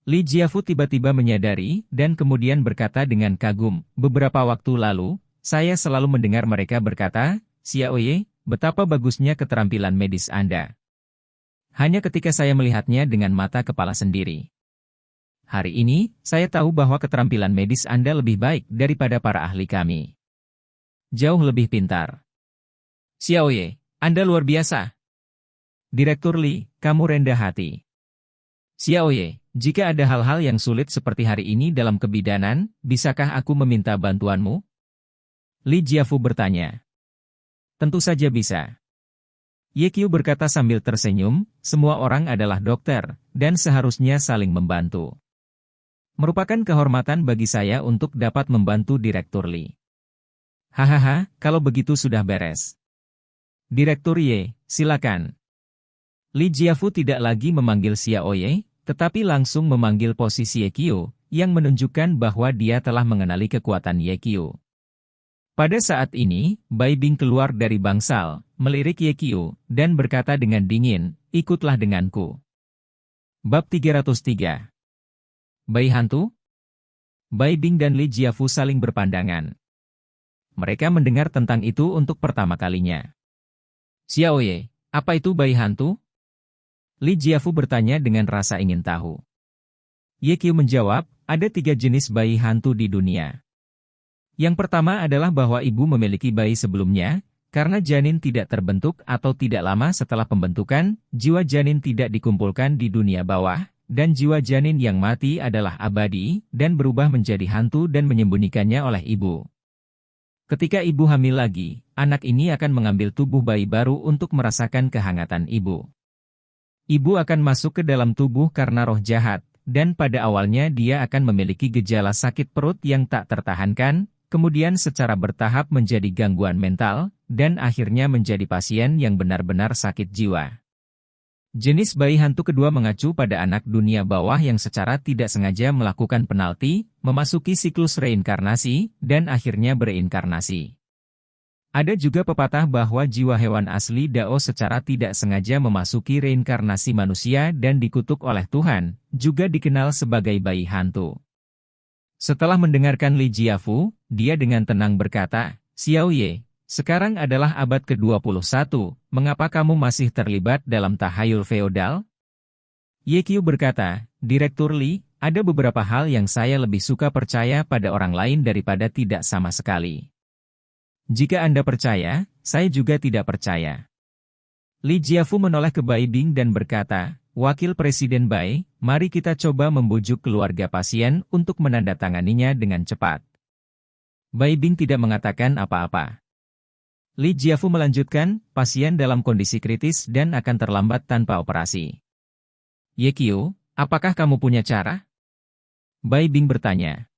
Li Jiafu tiba-tiba menyadari, dan kemudian berkata dengan kagum, "Beberapa waktu lalu, saya selalu mendengar mereka berkata, 'Xiao Ye, betapa bagusnya keterampilan medis Anda.' Hanya ketika saya melihatnya dengan mata kepala sendiri. Hari ini, saya tahu bahwa keterampilan medis Anda lebih baik daripada para ahli kami. Jauh lebih pintar. Xiao Ye, Anda luar biasa. Direktur Li, kamu rendah hati. Xiao Ye, jika ada hal-hal yang sulit seperti hari ini dalam kebidanan, bisakah aku meminta bantuanmu?" Li Jiafu bertanya. "Tentu saja bisa." Ye Qiu berkata sambil tersenyum, "Semua orang adalah dokter, dan seharusnya saling membantu. Merupakan kehormatan bagi saya untuk dapat membantu Direktur Li." "Hahaha, kalau begitu sudah beres. Direktur Ye, silakan." Li Jiafu tidak lagi memanggil Xiao Ye, tetapi langsung memanggil posisi Ye Qiu, yang menunjukkan bahwa dia telah mengenali kekuatan Ye Qiu. Pada saat ini, Bai Bing keluar dari bangsal, melirik Ye Qiu, dan berkata dengan dingin, "Ikutlah denganku." Bab 303. Bayi hantu? Bai Bing dan Li Jiafu saling berpandangan. Mereka mendengar tentang itu untuk pertama kalinya. "Xiao Ye, apa itu bayi hantu?" Li Jiafu bertanya dengan rasa ingin tahu. Ye Qiu menjawab, "Ada 3 jenis bayi hantu di dunia. Yang pertama adalah bahwa ibu memiliki bayi sebelumnya, karena janin tidak terbentuk atau tidak lama setelah pembentukan, jiwa janin tidak dikumpulkan di dunia bawah, dan jiwa janin yang mati adalah abadi, dan berubah menjadi hantu dan menyembunyikannya oleh ibu. Ketika ibu hamil lagi, anak ini akan mengambil tubuh bayi baru untuk merasakan kehangatan ibu. Ibu akan masuk ke dalam tubuh karena roh jahat, dan pada awalnya dia akan memiliki gejala sakit perut yang tak tertahankan, kemudian secara bertahap menjadi gangguan mental, dan akhirnya menjadi pasien yang benar-benar sakit jiwa." Jenis bayi hantu kedua mengacu pada anak dunia bawah yang secara tidak sengaja melakukan penalti, memasuki siklus reinkarnasi, dan akhirnya bereinkarnasi. Ada juga pepatah bahwa jiwa hewan asli Dao secara tidak sengaja memasuki reinkarnasi manusia dan dikutuk oleh Tuhan, juga dikenal sebagai bayi hantu. Setelah mendengarkan Li Jiafu, dia dengan tenang berkata, "Xiao Ye, sekarang adalah abad ke-21, mengapa kamu masih terlibat dalam tahayul feodal?" Ye Qiu berkata, "Direktur Li, ada beberapa hal yang saya lebih suka percaya pada orang lain daripada tidak sama sekali. Jika Anda percaya, saya juga tidak percaya." Li Jiafu menoleh ke Bai Bing dan berkata, "Wakil Presiden Bai, mari kita coba membujuk keluarga pasien untuk menandatanganinya dengan cepat." Bai Bing tidak mengatakan apa-apa. Li Jiafu melanjutkan, pasien dalam kondisi kritis dan akan terlambat tanpa operasi. Ye Qiu, apakah kamu punya cara? Bai Bing bertanya.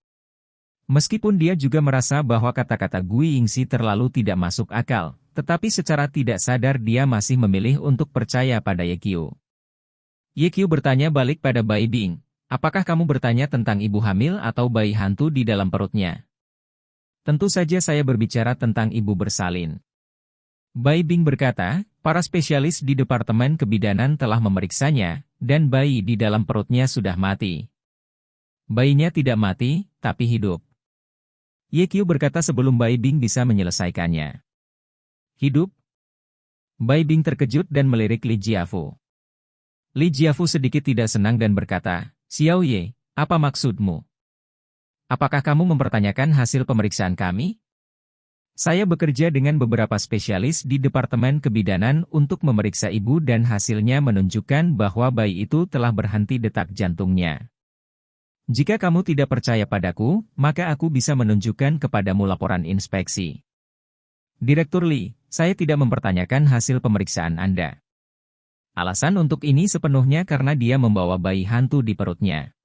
Meskipun dia juga merasa bahwa kata-kata Gui Yingxi terlalu tidak masuk akal, tetapi secara tidak sadar dia masih memilih untuk percaya pada Ye Qiu. Ye Qiu bertanya balik pada Bai Bing, apakah kamu bertanya tentang ibu hamil atau bayi hantu di dalam perutnya? Tentu saja saya berbicara tentang ibu bersalin. Bai Bing berkata, para spesialis di Departemen Kebidanan telah memeriksanya, dan bayi di dalam perutnya sudah mati. Bayinya tidak mati, tapi hidup. Ye Qiu berkata sebelum Bai Bing bisa menyelesaikannya. Hidup? Bai Bing terkejut dan melirik Li Jiafu. Li Jiafu sedikit tidak senang dan berkata, Xiao Ye, apa maksudmu? Apakah kamu mempertanyakan hasil pemeriksaan kami? Saya bekerja dengan beberapa spesialis di Departemen Kebidanan untuk memeriksa ibu dan hasilnya menunjukkan bahwa bayi itu telah berhenti detak jantungnya. Jika kamu tidak percaya padaku, maka aku bisa menunjukkan kepadamu laporan inspeksi. Direktur Li, saya tidak mempertanyakan hasil pemeriksaan Anda. Alasan untuk ini sepenuhnya karena dia membawa bayi hantu di perutnya.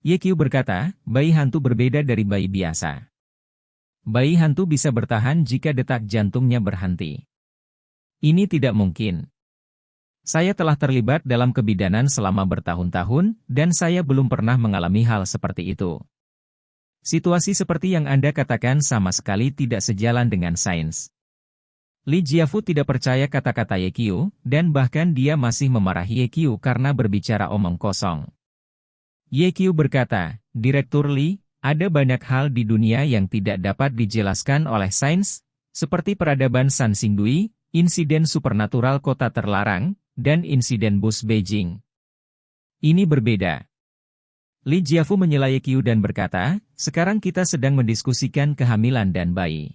Ye Qiu berkata, bayi hantu berbeda dari bayi biasa. Bayi hantu bisa bertahan jika detak jantungnya berhenti. Ini tidak mungkin. Saya telah terlibat dalam kebidanan selama bertahun-tahun, dan saya belum pernah mengalami hal seperti itu. Situasi seperti yang Anda katakan sama sekali tidak sejalan dengan sains. Li Jiafu tidak percaya kata-kata Ye Qiu, dan bahkan dia masih memarahi Ye Qiu karena berbicara omong kosong. Ye Qiu berkata, Direktur Li, ada banyak hal di dunia yang tidak dapat dijelaskan oleh sains, seperti peradaban San Xingdui, insiden supernatural kota terlarang, dan insiden bus Beijing. Ini berbeda. Li Jiafu menyela Ye Qiu dan berkata, sekarang kita sedang mendiskusikan kehamilan dan bayi.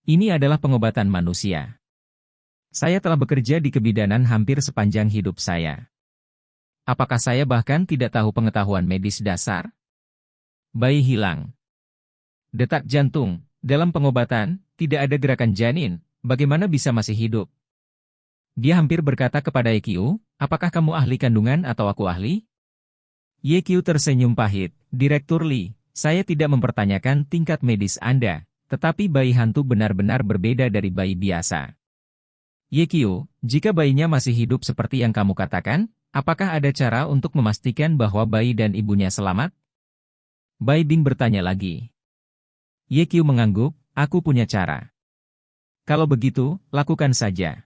Ini adalah pengobatan manusia. Saya telah bekerja di kebidanan hampir sepanjang hidup saya. Apakah saya bahkan tidak tahu pengetahuan medis dasar? Bayi hilang. Detak jantung. Dalam pengobatan, tidak ada gerakan janin. Bagaimana bisa masih hidup? Dia hampir berkata kepada Ye Qiu, apakah kamu ahli kandungan atau aku ahli? Ye Qiu tersenyum pahit. Direktur Li, saya tidak mempertanyakan tingkat medis Anda, tetapi bayi hantu benar-benar berbeda dari bayi biasa. Ye Qiu, jika bayinya masih hidup seperti yang kamu katakan, apakah ada cara untuk memastikan bahwa bayi dan ibunya selamat? Bai Bing bertanya lagi. Ye Qiu mengangguk, aku punya cara. Kalau begitu, lakukan saja.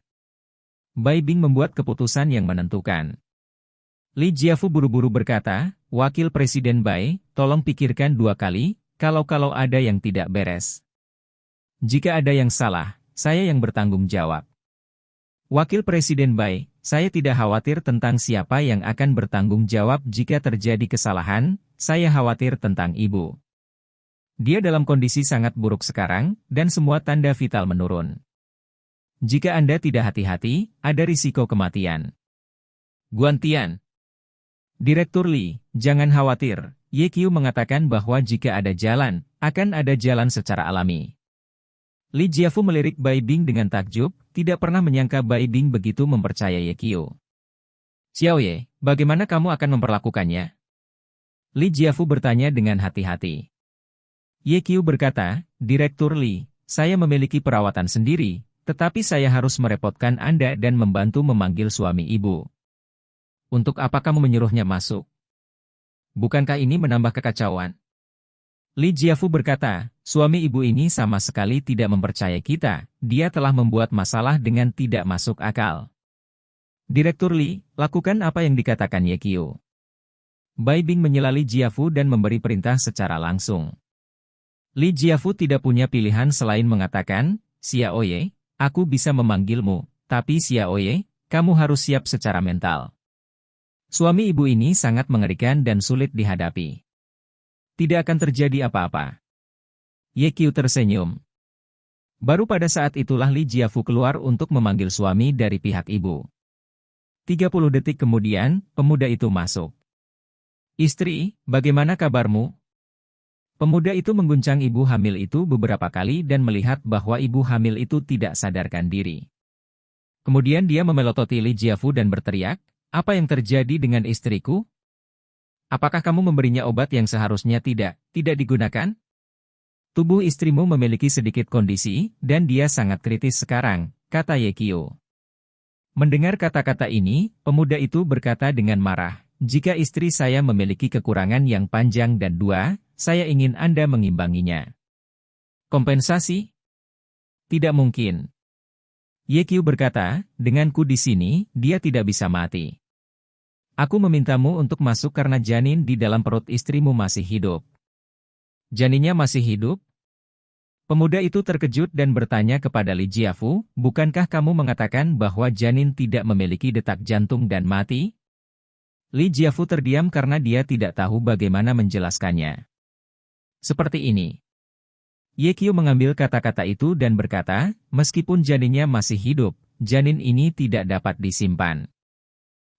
Bai Bing membuat keputusan yang menentukan. Li Jiafu buru-buru berkata, Wakil Presiden Bai, tolong pikirkan 2 kali, kalau ada yang tidak beres. Jika ada yang salah, saya yang bertanggung jawab. Wakil Presiden Bai, saya tidak khawatir tentang siapa yang akan bertanggung jawab jika terjadi kesalahan, saya khawatir tentang ibu. Dia dalam kondisi sangat buruk sekarang, dan semua tanda vital menurun. Jika Anda tidak hati-hati, ada risiko kematian. Guantian. Direktur Li, jangan khawatir, Ye Qiu mengatakan bahwa jika ada jalan, akan ada jalan secara alami. Li Jiafu melirik Bai Bing dengan takjub, tidak pernah menyangka Bai Bing begitu mempercayai Ye Qiu. Xiao Ye, bagaimana kamu akan memperlakukannya? Li Jiafu bertanya dengan hati-hati. Ye Qiu berkata, Direktur Li, saya memiliki perawatan sendiri, tetapi saya harus merepotkan Anda dan membantu memanggil suami ibu. Untuk apa kamu menyuruhnya masuk? Bukankah ini menambah kekacauan? Li Jiafu berkata, suami ibu ini sama sekali tidak mempercayai kita, dia telah membuat masalah dengan tidak masuk akal. Direktur Li, lakukan apa yang dikatakan Ye Qiu. Bai Bing menyela Li Jiafu dan memberi perintah secara langsung. Li Jiafu tidak punya pilihan selain mengatakan, Xiao Ye, aku bisa memanggilmu, tapi Xiao Ye, kamu harus siap secara mental. Suami ibu ini sangat mengerikan dan sulit dihadapi. Tidak akan terjadi apa-apa. Ye Qiu tersenyum. Baru pada saat itulah Li Jiafu keluar untuk memanggil suami dari pihak ibu. 30 detik kemudian, pemuda itu masuk. Istri, bagaimana kabarmu? Pemuda itu mengguncang ibu hamil itu beberapa kali dan melihat bahwa ibu hamil itu tidak sadarkan diri. Kemudian dia memelototi Li Jiafu dan berteriak, "Apa yang terjadi dengan istriku? Apakah kamu memberinya obat yang seharusnya tidak digunakan? Tubuh istrimu memiliki sedikit kondisi, dan dia sangat kritis sekarang," kata Ye Qiu. Mendengar kata-kata ini, pemuda itu berkata dengan marah, "Jika istri saya memiliki kekurangan yang panjang dan dua, saya ingin Anda mengimbanginya." Kompensasi? Tidak mungkin. Ye Qiu berkata, "Denganku di sini, dia tidak bisa mati. Aku memintamu untuk masuk karena janin di dalam perut istrimu masih hidup." "Janinnya masih hidup?" Pemuda itu terkejut dan bertanya kepada Li Jiafu, "Bukankah kamu mengatakan bahwa janin tidak memiliki detak jantung dan mati?" Li Jiafu terdiam karena dia tidak tahu bagaimana menjelaskannya. "Seperti ini." Ye Qiu mengambil kata-kata itu dan berkata, "Meskipun janinnya masih hidup, janin ini tidak dapat disimpan.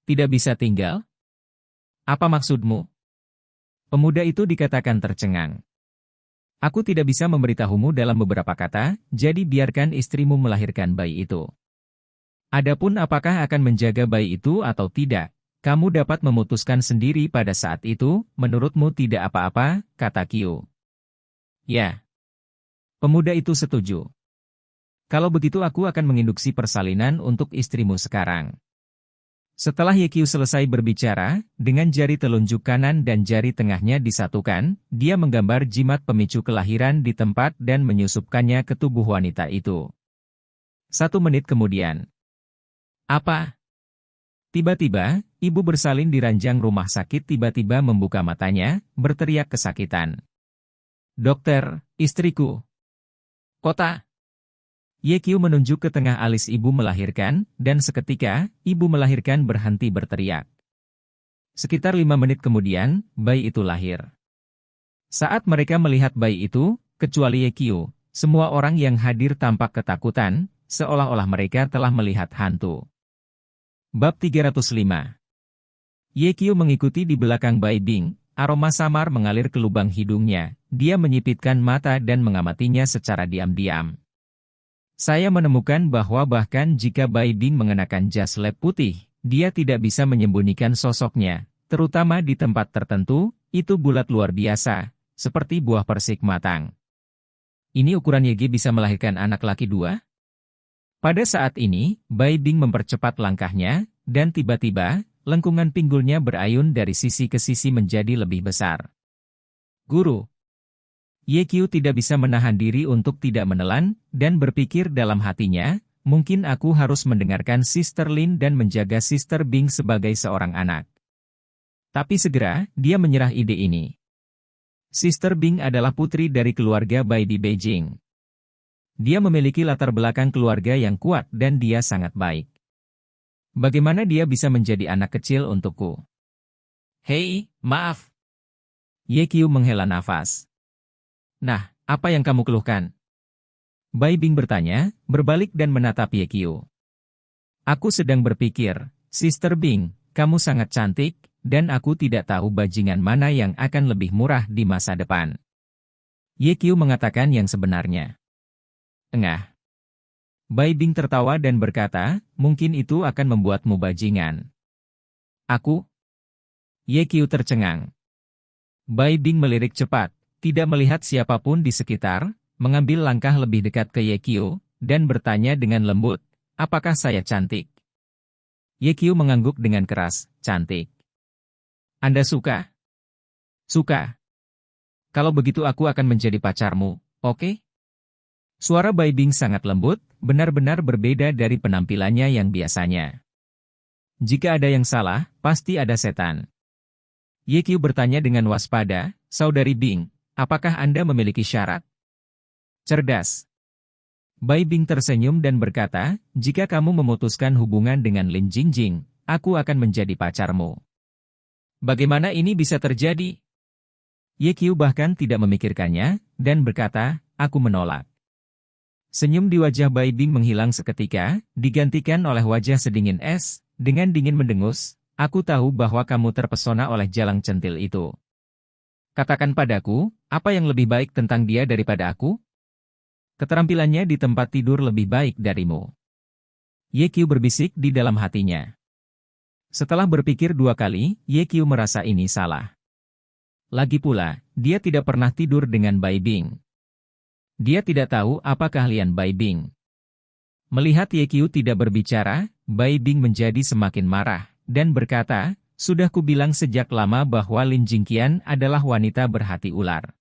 Tidak bisa tinggal? Apa maksudmu?" Pemuda itu dikatakan tercengang. "Aku tidak bisa memberitahumu dalam beberapa kata, jadi biarkan istrimu melahirkan bayi itu. Adapun apakah akan menjaga bayi itu atau tidak, kamu dapat memutuskan sendiri pada saat itu, menurutmu tidak apa-apa," kata Qiu. "Ya." Pemuda itu setuju. "Kalau begitu aku akan menginduksi persalinan untuk istrimu sekarang." Setelah Ye Qiu selesai berbicara, dengan jari telunjuk kanan dan jari tengahnya disatukan, dia menggambar jimat pemicu kelahiran di tempat dan menyusupkannya ke tubuh wanita itu. 1 menit kemudian. "Apa?" Tiba-tiba, ibu bersalin di ranjang rumah sakit tiba-tiba membuka matanya, berteriak kesakitan. "Dokter, istriku." "Kota." Ye Qiu menunjuk ke tengah alis ibu melahirkan, dan seketika, ibu melahirkan berhenti berteriak. Sekitar 5 menit kemudian, bayi itu lahir. Saat mereka melihat bayi itu, kecuali Ye Qiu, semua orang yang hadir tampak ketakutan, seolah-olah mereka telah melihat hantu. Bab 305. Ye Qiu mengikuti di belakang Bai Bing, aroma samar mengalir ke lubang hidungnya, dia menyipitkan mata dan mengamatinya secara diam-diam. "Saya menemukan bahwa bahkan jika Bai Bing mengenakan jas lab putih, dia tidak bisa menyembunyikan sosoknya, terutama di tempat tertentu, itu bulat luar biasa, seperti buah persik matang. Ini ukuran YG bisa melahirkan anak laki 2? Pada saat ini, Bai Bing mempercepat langkahnya, dan tiba-tiba, lengkungan pinggulnya berayun dari sisi ke sisi menjadi lebih besar. "Guru." Ye Qiu tidak bisa menahan diri untuk tidak menelan, dan berpikir dalam hatinya, mungkin aku harus mendengarkan Sister Lin dan menjaga Sister Bing sebagai seorang anak. Tapi segera, dia menyerah ide ini. Sister Bing adalah putri dari keluarga Bai di Beijing. Dia memiliki latar belakang keluarga yang kuat dan dia sangat baik. Bagaimana dia bisa menjadi anak kecil untukku? "Hei, maaf." Ye Qiu menghela nafas. "Nah, apa yang kamu keluhkan?" Bai Bing bertanya, berbalik dan menatap Ye Qiu. "Aku sedang berpikir, Sister Bing, kamu sangat cantik, dan aku tidak tahu bajingan mana yang akan lebih murah di masa depan." Ye Qiu mengatakan yang sebenarnya. "Engah." Bai Bing tertawa dan berkata, "Mungkin itu akan membuatmu bajingan." "Aku?" Ye Qiu tercengang. Bai Bing melirik cepat, tidak melihat siapapun di sekitar, mengambil langkah lebih dekat ke Ye Qiu, dan bertanya dengan lembut, "Apakah saya cantik?" Ye Qiu mengangguk dengan keras, "Cantik." "Anda suka?" "Suka." "Kalau begitu aku akan menjadi pacarmu, oke?" Suara Bai Bing sangat lembut, benar-benar berbeda dari penampilannya yang biasanya. "Jika ada yang salah, pasti ada setan." Ye Qiu bertanya dengan waspada, "Saudari Bing, apakah Anda memiliki syarat?" "Cerdas." Bai Bing tersenyum dan berkata, "Jika kamu memutuskan hubungan dengan Lin Jingjing, aku akan menjadi pacarmu." "Bagaimana ini bisa terjadi?" Ye Qiu bahkan tidak memikirkannya, dan berkata, "Aku menolak." Senyum di wajah Bai Bing menghilang seketika, digantikan oleh wajah sedingin es, dengan dingin mendengus, "Aku tahu bahwa kamu terpesona oleh jalang centil itu. Katakan padaku, apa yang lebih baik tentang dia daripada aku? Keterampilannya di tempat tidur lebih baik darimu. Ye Qiu berbisik di dalam hatinya. Setelah berpikir 2 kali, Ye Qiu merasa ini salah. Lagi pula, dia tidak pernah tidur dengan Bai Bing. Dia tidak tahu apa keahlian Bai Bing. Melihat Ye Qiu tidak berbicara, Bai Bing menjadi semakin marah, dan berkata, sudah kubilang sejak lama bahwa Lin Jingqian adalah wanita berhati ular.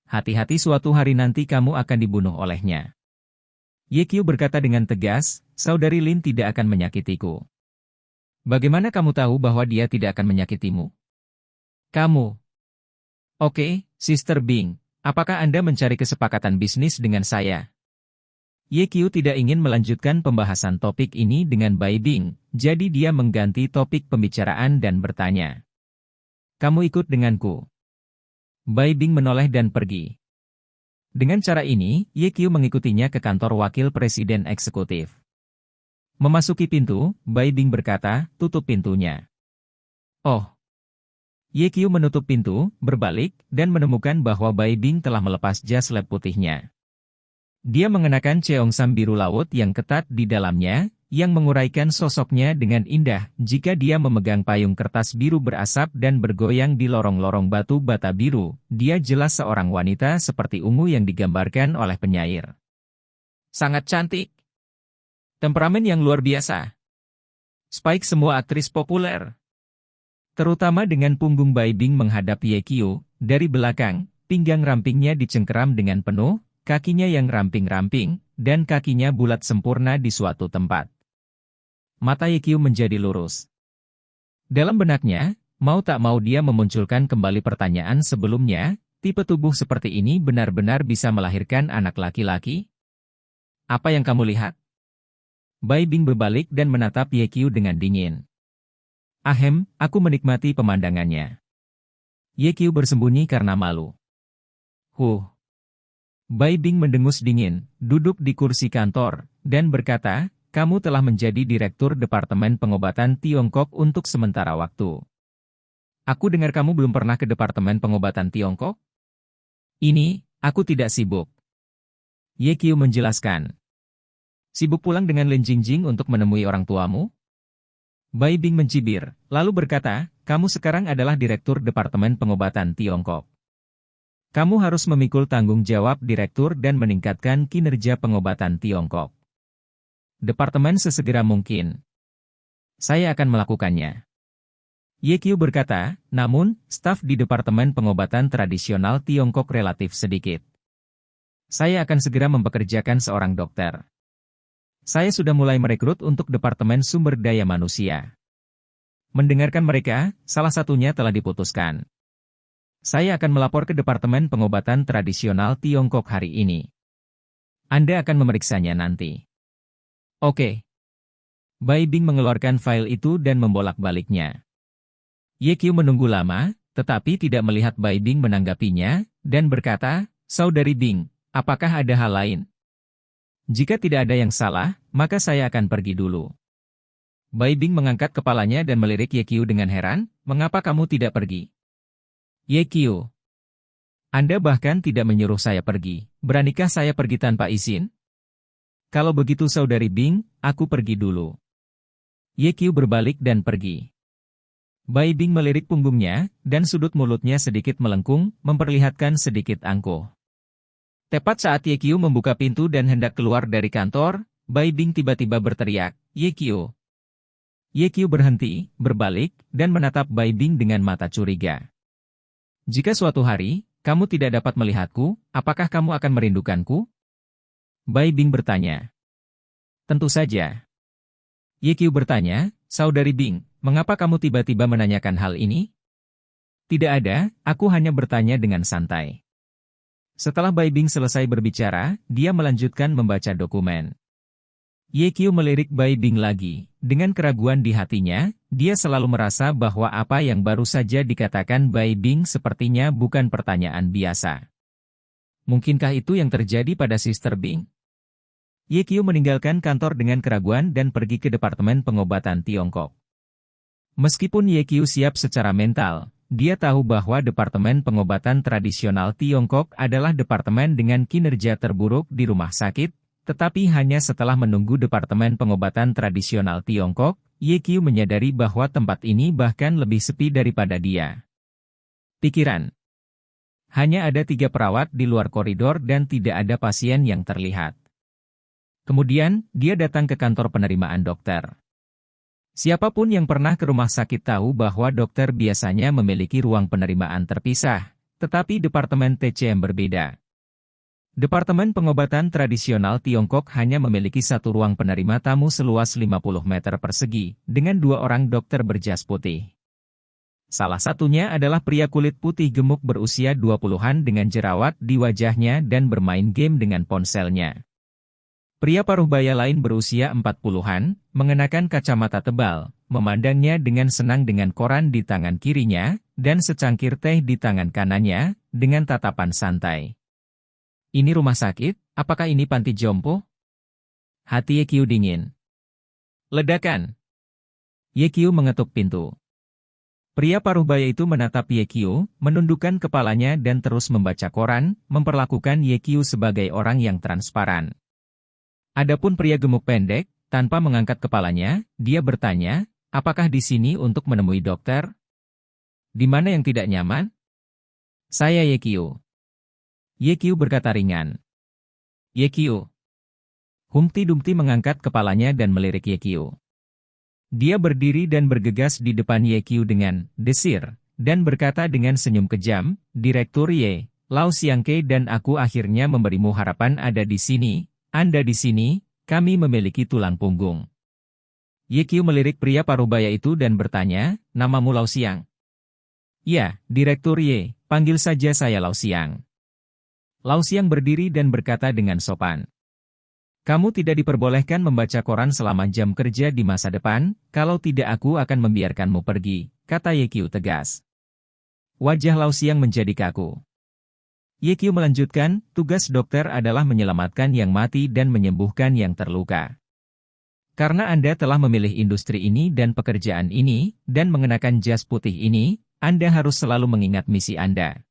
Hati-hati suatu hari nanti kamu akan dibunuh olehnya. Ye Qiu berkata dengan tegas, saudari Lin tidak akan menyakitiku. Bagaimana kamu tahu bahwa dia tidak akan menyakitimu? Kamu. Oke, Sister Bing, apakah Anda mencari kesepakatan bisnis dengan saya? Ye Qiu tidak ingin melanjutkan pembahasan topik ini dengan Bai Bing, jadi dia mengganti topik pembicaraan dan bertanya. Kamu ikut denganku. Bai Bing menoleh dan pergi. Dengan cara ini, Ye Qiu mengikutinya ke kantor wakil presiden eksekutif. Memasuki pintu, Bai Bing berkata, tutup pintunya. Oh. Ye Qiu menutup pintu, berbalik, dan menemukan bahwa Bai Bing telah melepas jas lab putihnya. Dia mengenakan cheongsam biru laut yang ketat di dalamnya, yang menguraikan sosoknya dengan indah jika dia memegang payung kertas biru berasap dan bergoyang di lorong-lorong batu bata biru. Dia jelas seorang wanita seperti ungu yang digambarkan oleh penyair. Sangat cantik. Temperamen yang luar biasa. Spike semua aktris populer. Terutama dengan punggung Bai Bing menghadap Ye Qiu, dari belakang, pinggang rampingnya dicengkeram dengan penuh, kakinya yang ramping-ramping, dan kakinya bulat sempurna di suatu tempat. Mata Ye Qiu menjadi lurus. Dalam benaknya, mau tak mau dia memunculkan kembali pertanyaan sebelumnya, tipe tubuh seperti ini benar-benar bisa melahirkan anak laki-laki? Apa yang kamu lihat? Bai Bing berbalik dan menatap Ye Qiu dengan dingin. Ahem, aku menikmati pemandangannya. Ye Qiu bersembunyi karena malu. Bai Bing mendengus dingin, duduk di kursi kantor, dan berkata, kamu telah menjadi direktur Departemen Pengobatan Tiongkok untuk sementara waktu. Aku dengar kamu belum pernah ke Departemen Pengobatan Tiongkok? Ini, aku tidak sibuk. Ye Qiu menjelaskan. Sibuk pulang dengan Lin Jingjing untuk menemui orang tuamu? Bai Bing mencibir, lalu berkata, kamu sekarang adalah direktur Departemen Pengobatan Tiongkok. Kamu harus memikul tanggung jawab direktur dan meningkatkan kinerja pengobatan Tiongkok. Departemen sesegera mungkin. Saya akan melakukannya. Ye Qiu berkata, namun, staf di Departemen Pengobatan Tradisional Tiongkok relatif sedikit. Saya akan segera mempekerjakan seorang dokter. Saya sudah mulai merekrut untuk Departemen Sumber Daya Manusia. Mendengarkan mereka, salah satunya telah diputuskan. Saya akan melapor ke Departemen Pengobatan Tradisional Tiongkok hari ini. Anda akan memeriksanya nanti. Oke. Bai Bing mengeluarkan file itu dan membolak-baliknya. Ye Qiu menunggu lama, tetapi tidak melihat Bai Bing menanggapinya, dan berkata, Saudari Bing, apakah ada hal lain? Jika tidak ada yang salah, maka saya akan pergi dulu. Bai Bing mengangkat kepalanya dan melirik Ye Qiu dengan heran, mengapa kamu tidak pergi? Ye Qiu. Anda bahkan tidak menyuruh saya pergi. Beranikah saya pergi tanpa izin? Kalau begitu Saudari Bing, aku pergi dulu. Ye Qiu berbalik dan pergi. Bai Bing melirik punggungnya, dan sudut mulutnya sedikit melengkung, memperlihatkan sedikit angkuh. Tepat saat Ye Qiu membuka pintu dan hendak keluar dari kantor, Bai Bing tiba-tiba berteriak, Ye Qiu. Ye Qiu berhenti, berbalik, dan menatap Bai Bing dengan mata curiga. Jika suatu hari, kamu tidak dapat melihatku, apakah kamu akan merindukanku? Bai Bing bertanya. Tentu saja. Ye Qiu bertanya, Saudari Bing, mengapa kamu tiba-tiba menanyakan hal ini? Tidak ada, aku hanya bertanya dengan santai. Setelah Bai Bing selesai berbicara, dia melanjutkan membaca dokumen. Ye Qiu melirik Bai Bing lagi. Dengan keraguan di hatinya, dia selalu merasa bahwa apa yang baru saja dikatakan Bai Bing sepertinya bukan pertanyaan biasa. Mungkinkah itu yang terjadi pada Sister Bing? Ye Qiu meninggalkan kantor dengan keraguan dan pergi ke Departemen Pengobatan Tiongkok. Meskipun Ye Qiu siap secara mental, dia tahu bahwa Departemen Pengobatan Tradisional Tiongkok adalah departemen dengan kinerja terburuk di rumah sakit, tetapi hanya setelah menunggu Departemen Pengobatan Tradisional Tiongkok, Ye Qiu menyadari bahwa tempat ini bahkan lebih sepi daripada dia. Pikiran. Hanya ada 3 perawat di luar koridor dan tidak ada pasien yang terlihat. Kemudian, dia datang ke kantor penerimaan dokter. Siapapun yang pernah ke rumah sakit tahu bahwa dokter biasanya memiliki ruang penerimaan terpisah, tetapi Departemen TCM berbeda. Departemen Pengobatan Tradisional Tiongkok hanya memiliki 1 ruang penerima tamu seluas 50 meter persegi, dengan 2 orang dokter berjas putih. Salah satunya adalah pria kulit putih gemuk berusia 20-an dengan jerawat di wajahnya dan bermain game dengan ponselnya. Pria paruh baya lain berusia 40-an, mengenakan kacamata tebal, memandangnya dengan senang dengan koran di tangan kirinya, dan secangkir teh di tangan kanannya, dengan tatapan santai. Ini rumah sakit, apakah ini panti jompo? Hati Ye Qiu dingin. Ledakan. Ye Qiu mengetuk pintu. Pria paruh baya itu menatap Ye Qiu, menundukkan kepalanya dan terus membaca koran, memperlakukan Ye Qiu sebagai orang yang transparan. Adapun pria gemuk pendek, tanpa mengangkat kepalanya, dia bertanya, apakah di sini untuk menemui dokter? Di mana yang tidak nyaman? Saya Ye Qiu. Ye Qiu berkata ringan. Ye Qiu. Humpty Dumpty mengangkat kepalanya dan melirik Ye Qiu. Dia berdiri dan bergegas di depan Ye Qiu dengan desir, dan berkata dengan senyum kejam, Direktur Ye, Lao Xiangke dan aku akhirnya memberimu harapan ada di sini, Anda di sini, kami memiliki tulang punggung. Ye Qiu melirik pria parubaya itu dan bertanya, namamu Lao Xiang? Ya, Direktur Ye, panggil saja saya Lao Xiang. Lao Xiang berdiri dan berkata dengan sopan. Kamu tidak diperbolehkan membaca koran selama jam kerja di masa depan, kalau tidak aku akan membiarkanmu pergi, kata Ye Qiu tegas. Wajah Lao Xiang menjadi kaku. Ye Qiu melanjutkan, tugas dokter adalah menyelamatkan yang mati dan menyembuhkan yang terluka. Karena Anda telah memilih industri ini dan pekerjaan ini, dan mengenakan jas putih ini, Anda harus selalu mengingat misi Anda.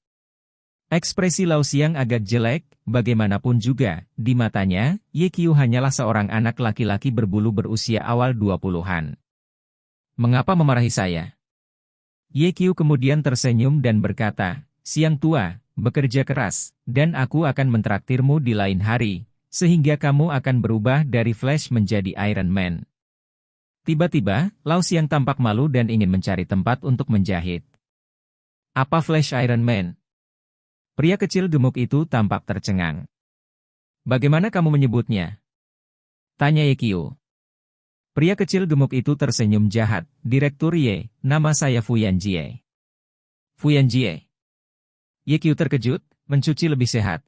Ekspresi Lao Xiang agak jelek, bagaimanapun juga, di matanya, Ye Qiu hanyalah seorang anak laki-laki berbulu berusia awal 20-an. Mengapa memarahi saya? Ye Qiu kemudian tersenyum dan berkata, Siang tua, bekerja keras, dan aku akan mentraktirmu di lain hari, sehingga kamu akan berubah dari Flash menjadi Iron Man. Tiba-tiba, Lao Xiang tampak malu dan ingin mencari tempat untuk menjahit. Apa Flash Iron Man? Pria kecil gemuk itu tampak tercengang. Bagaimana kamu menyebutnya? Tanya Ye Qiu. Pria kecil gemuk itu tersenyum jahat. Direktur Ye, nama saya Fu Yanjie. Fu Yanjie. Ye Qiu terkejut, mencuci lebih sehat.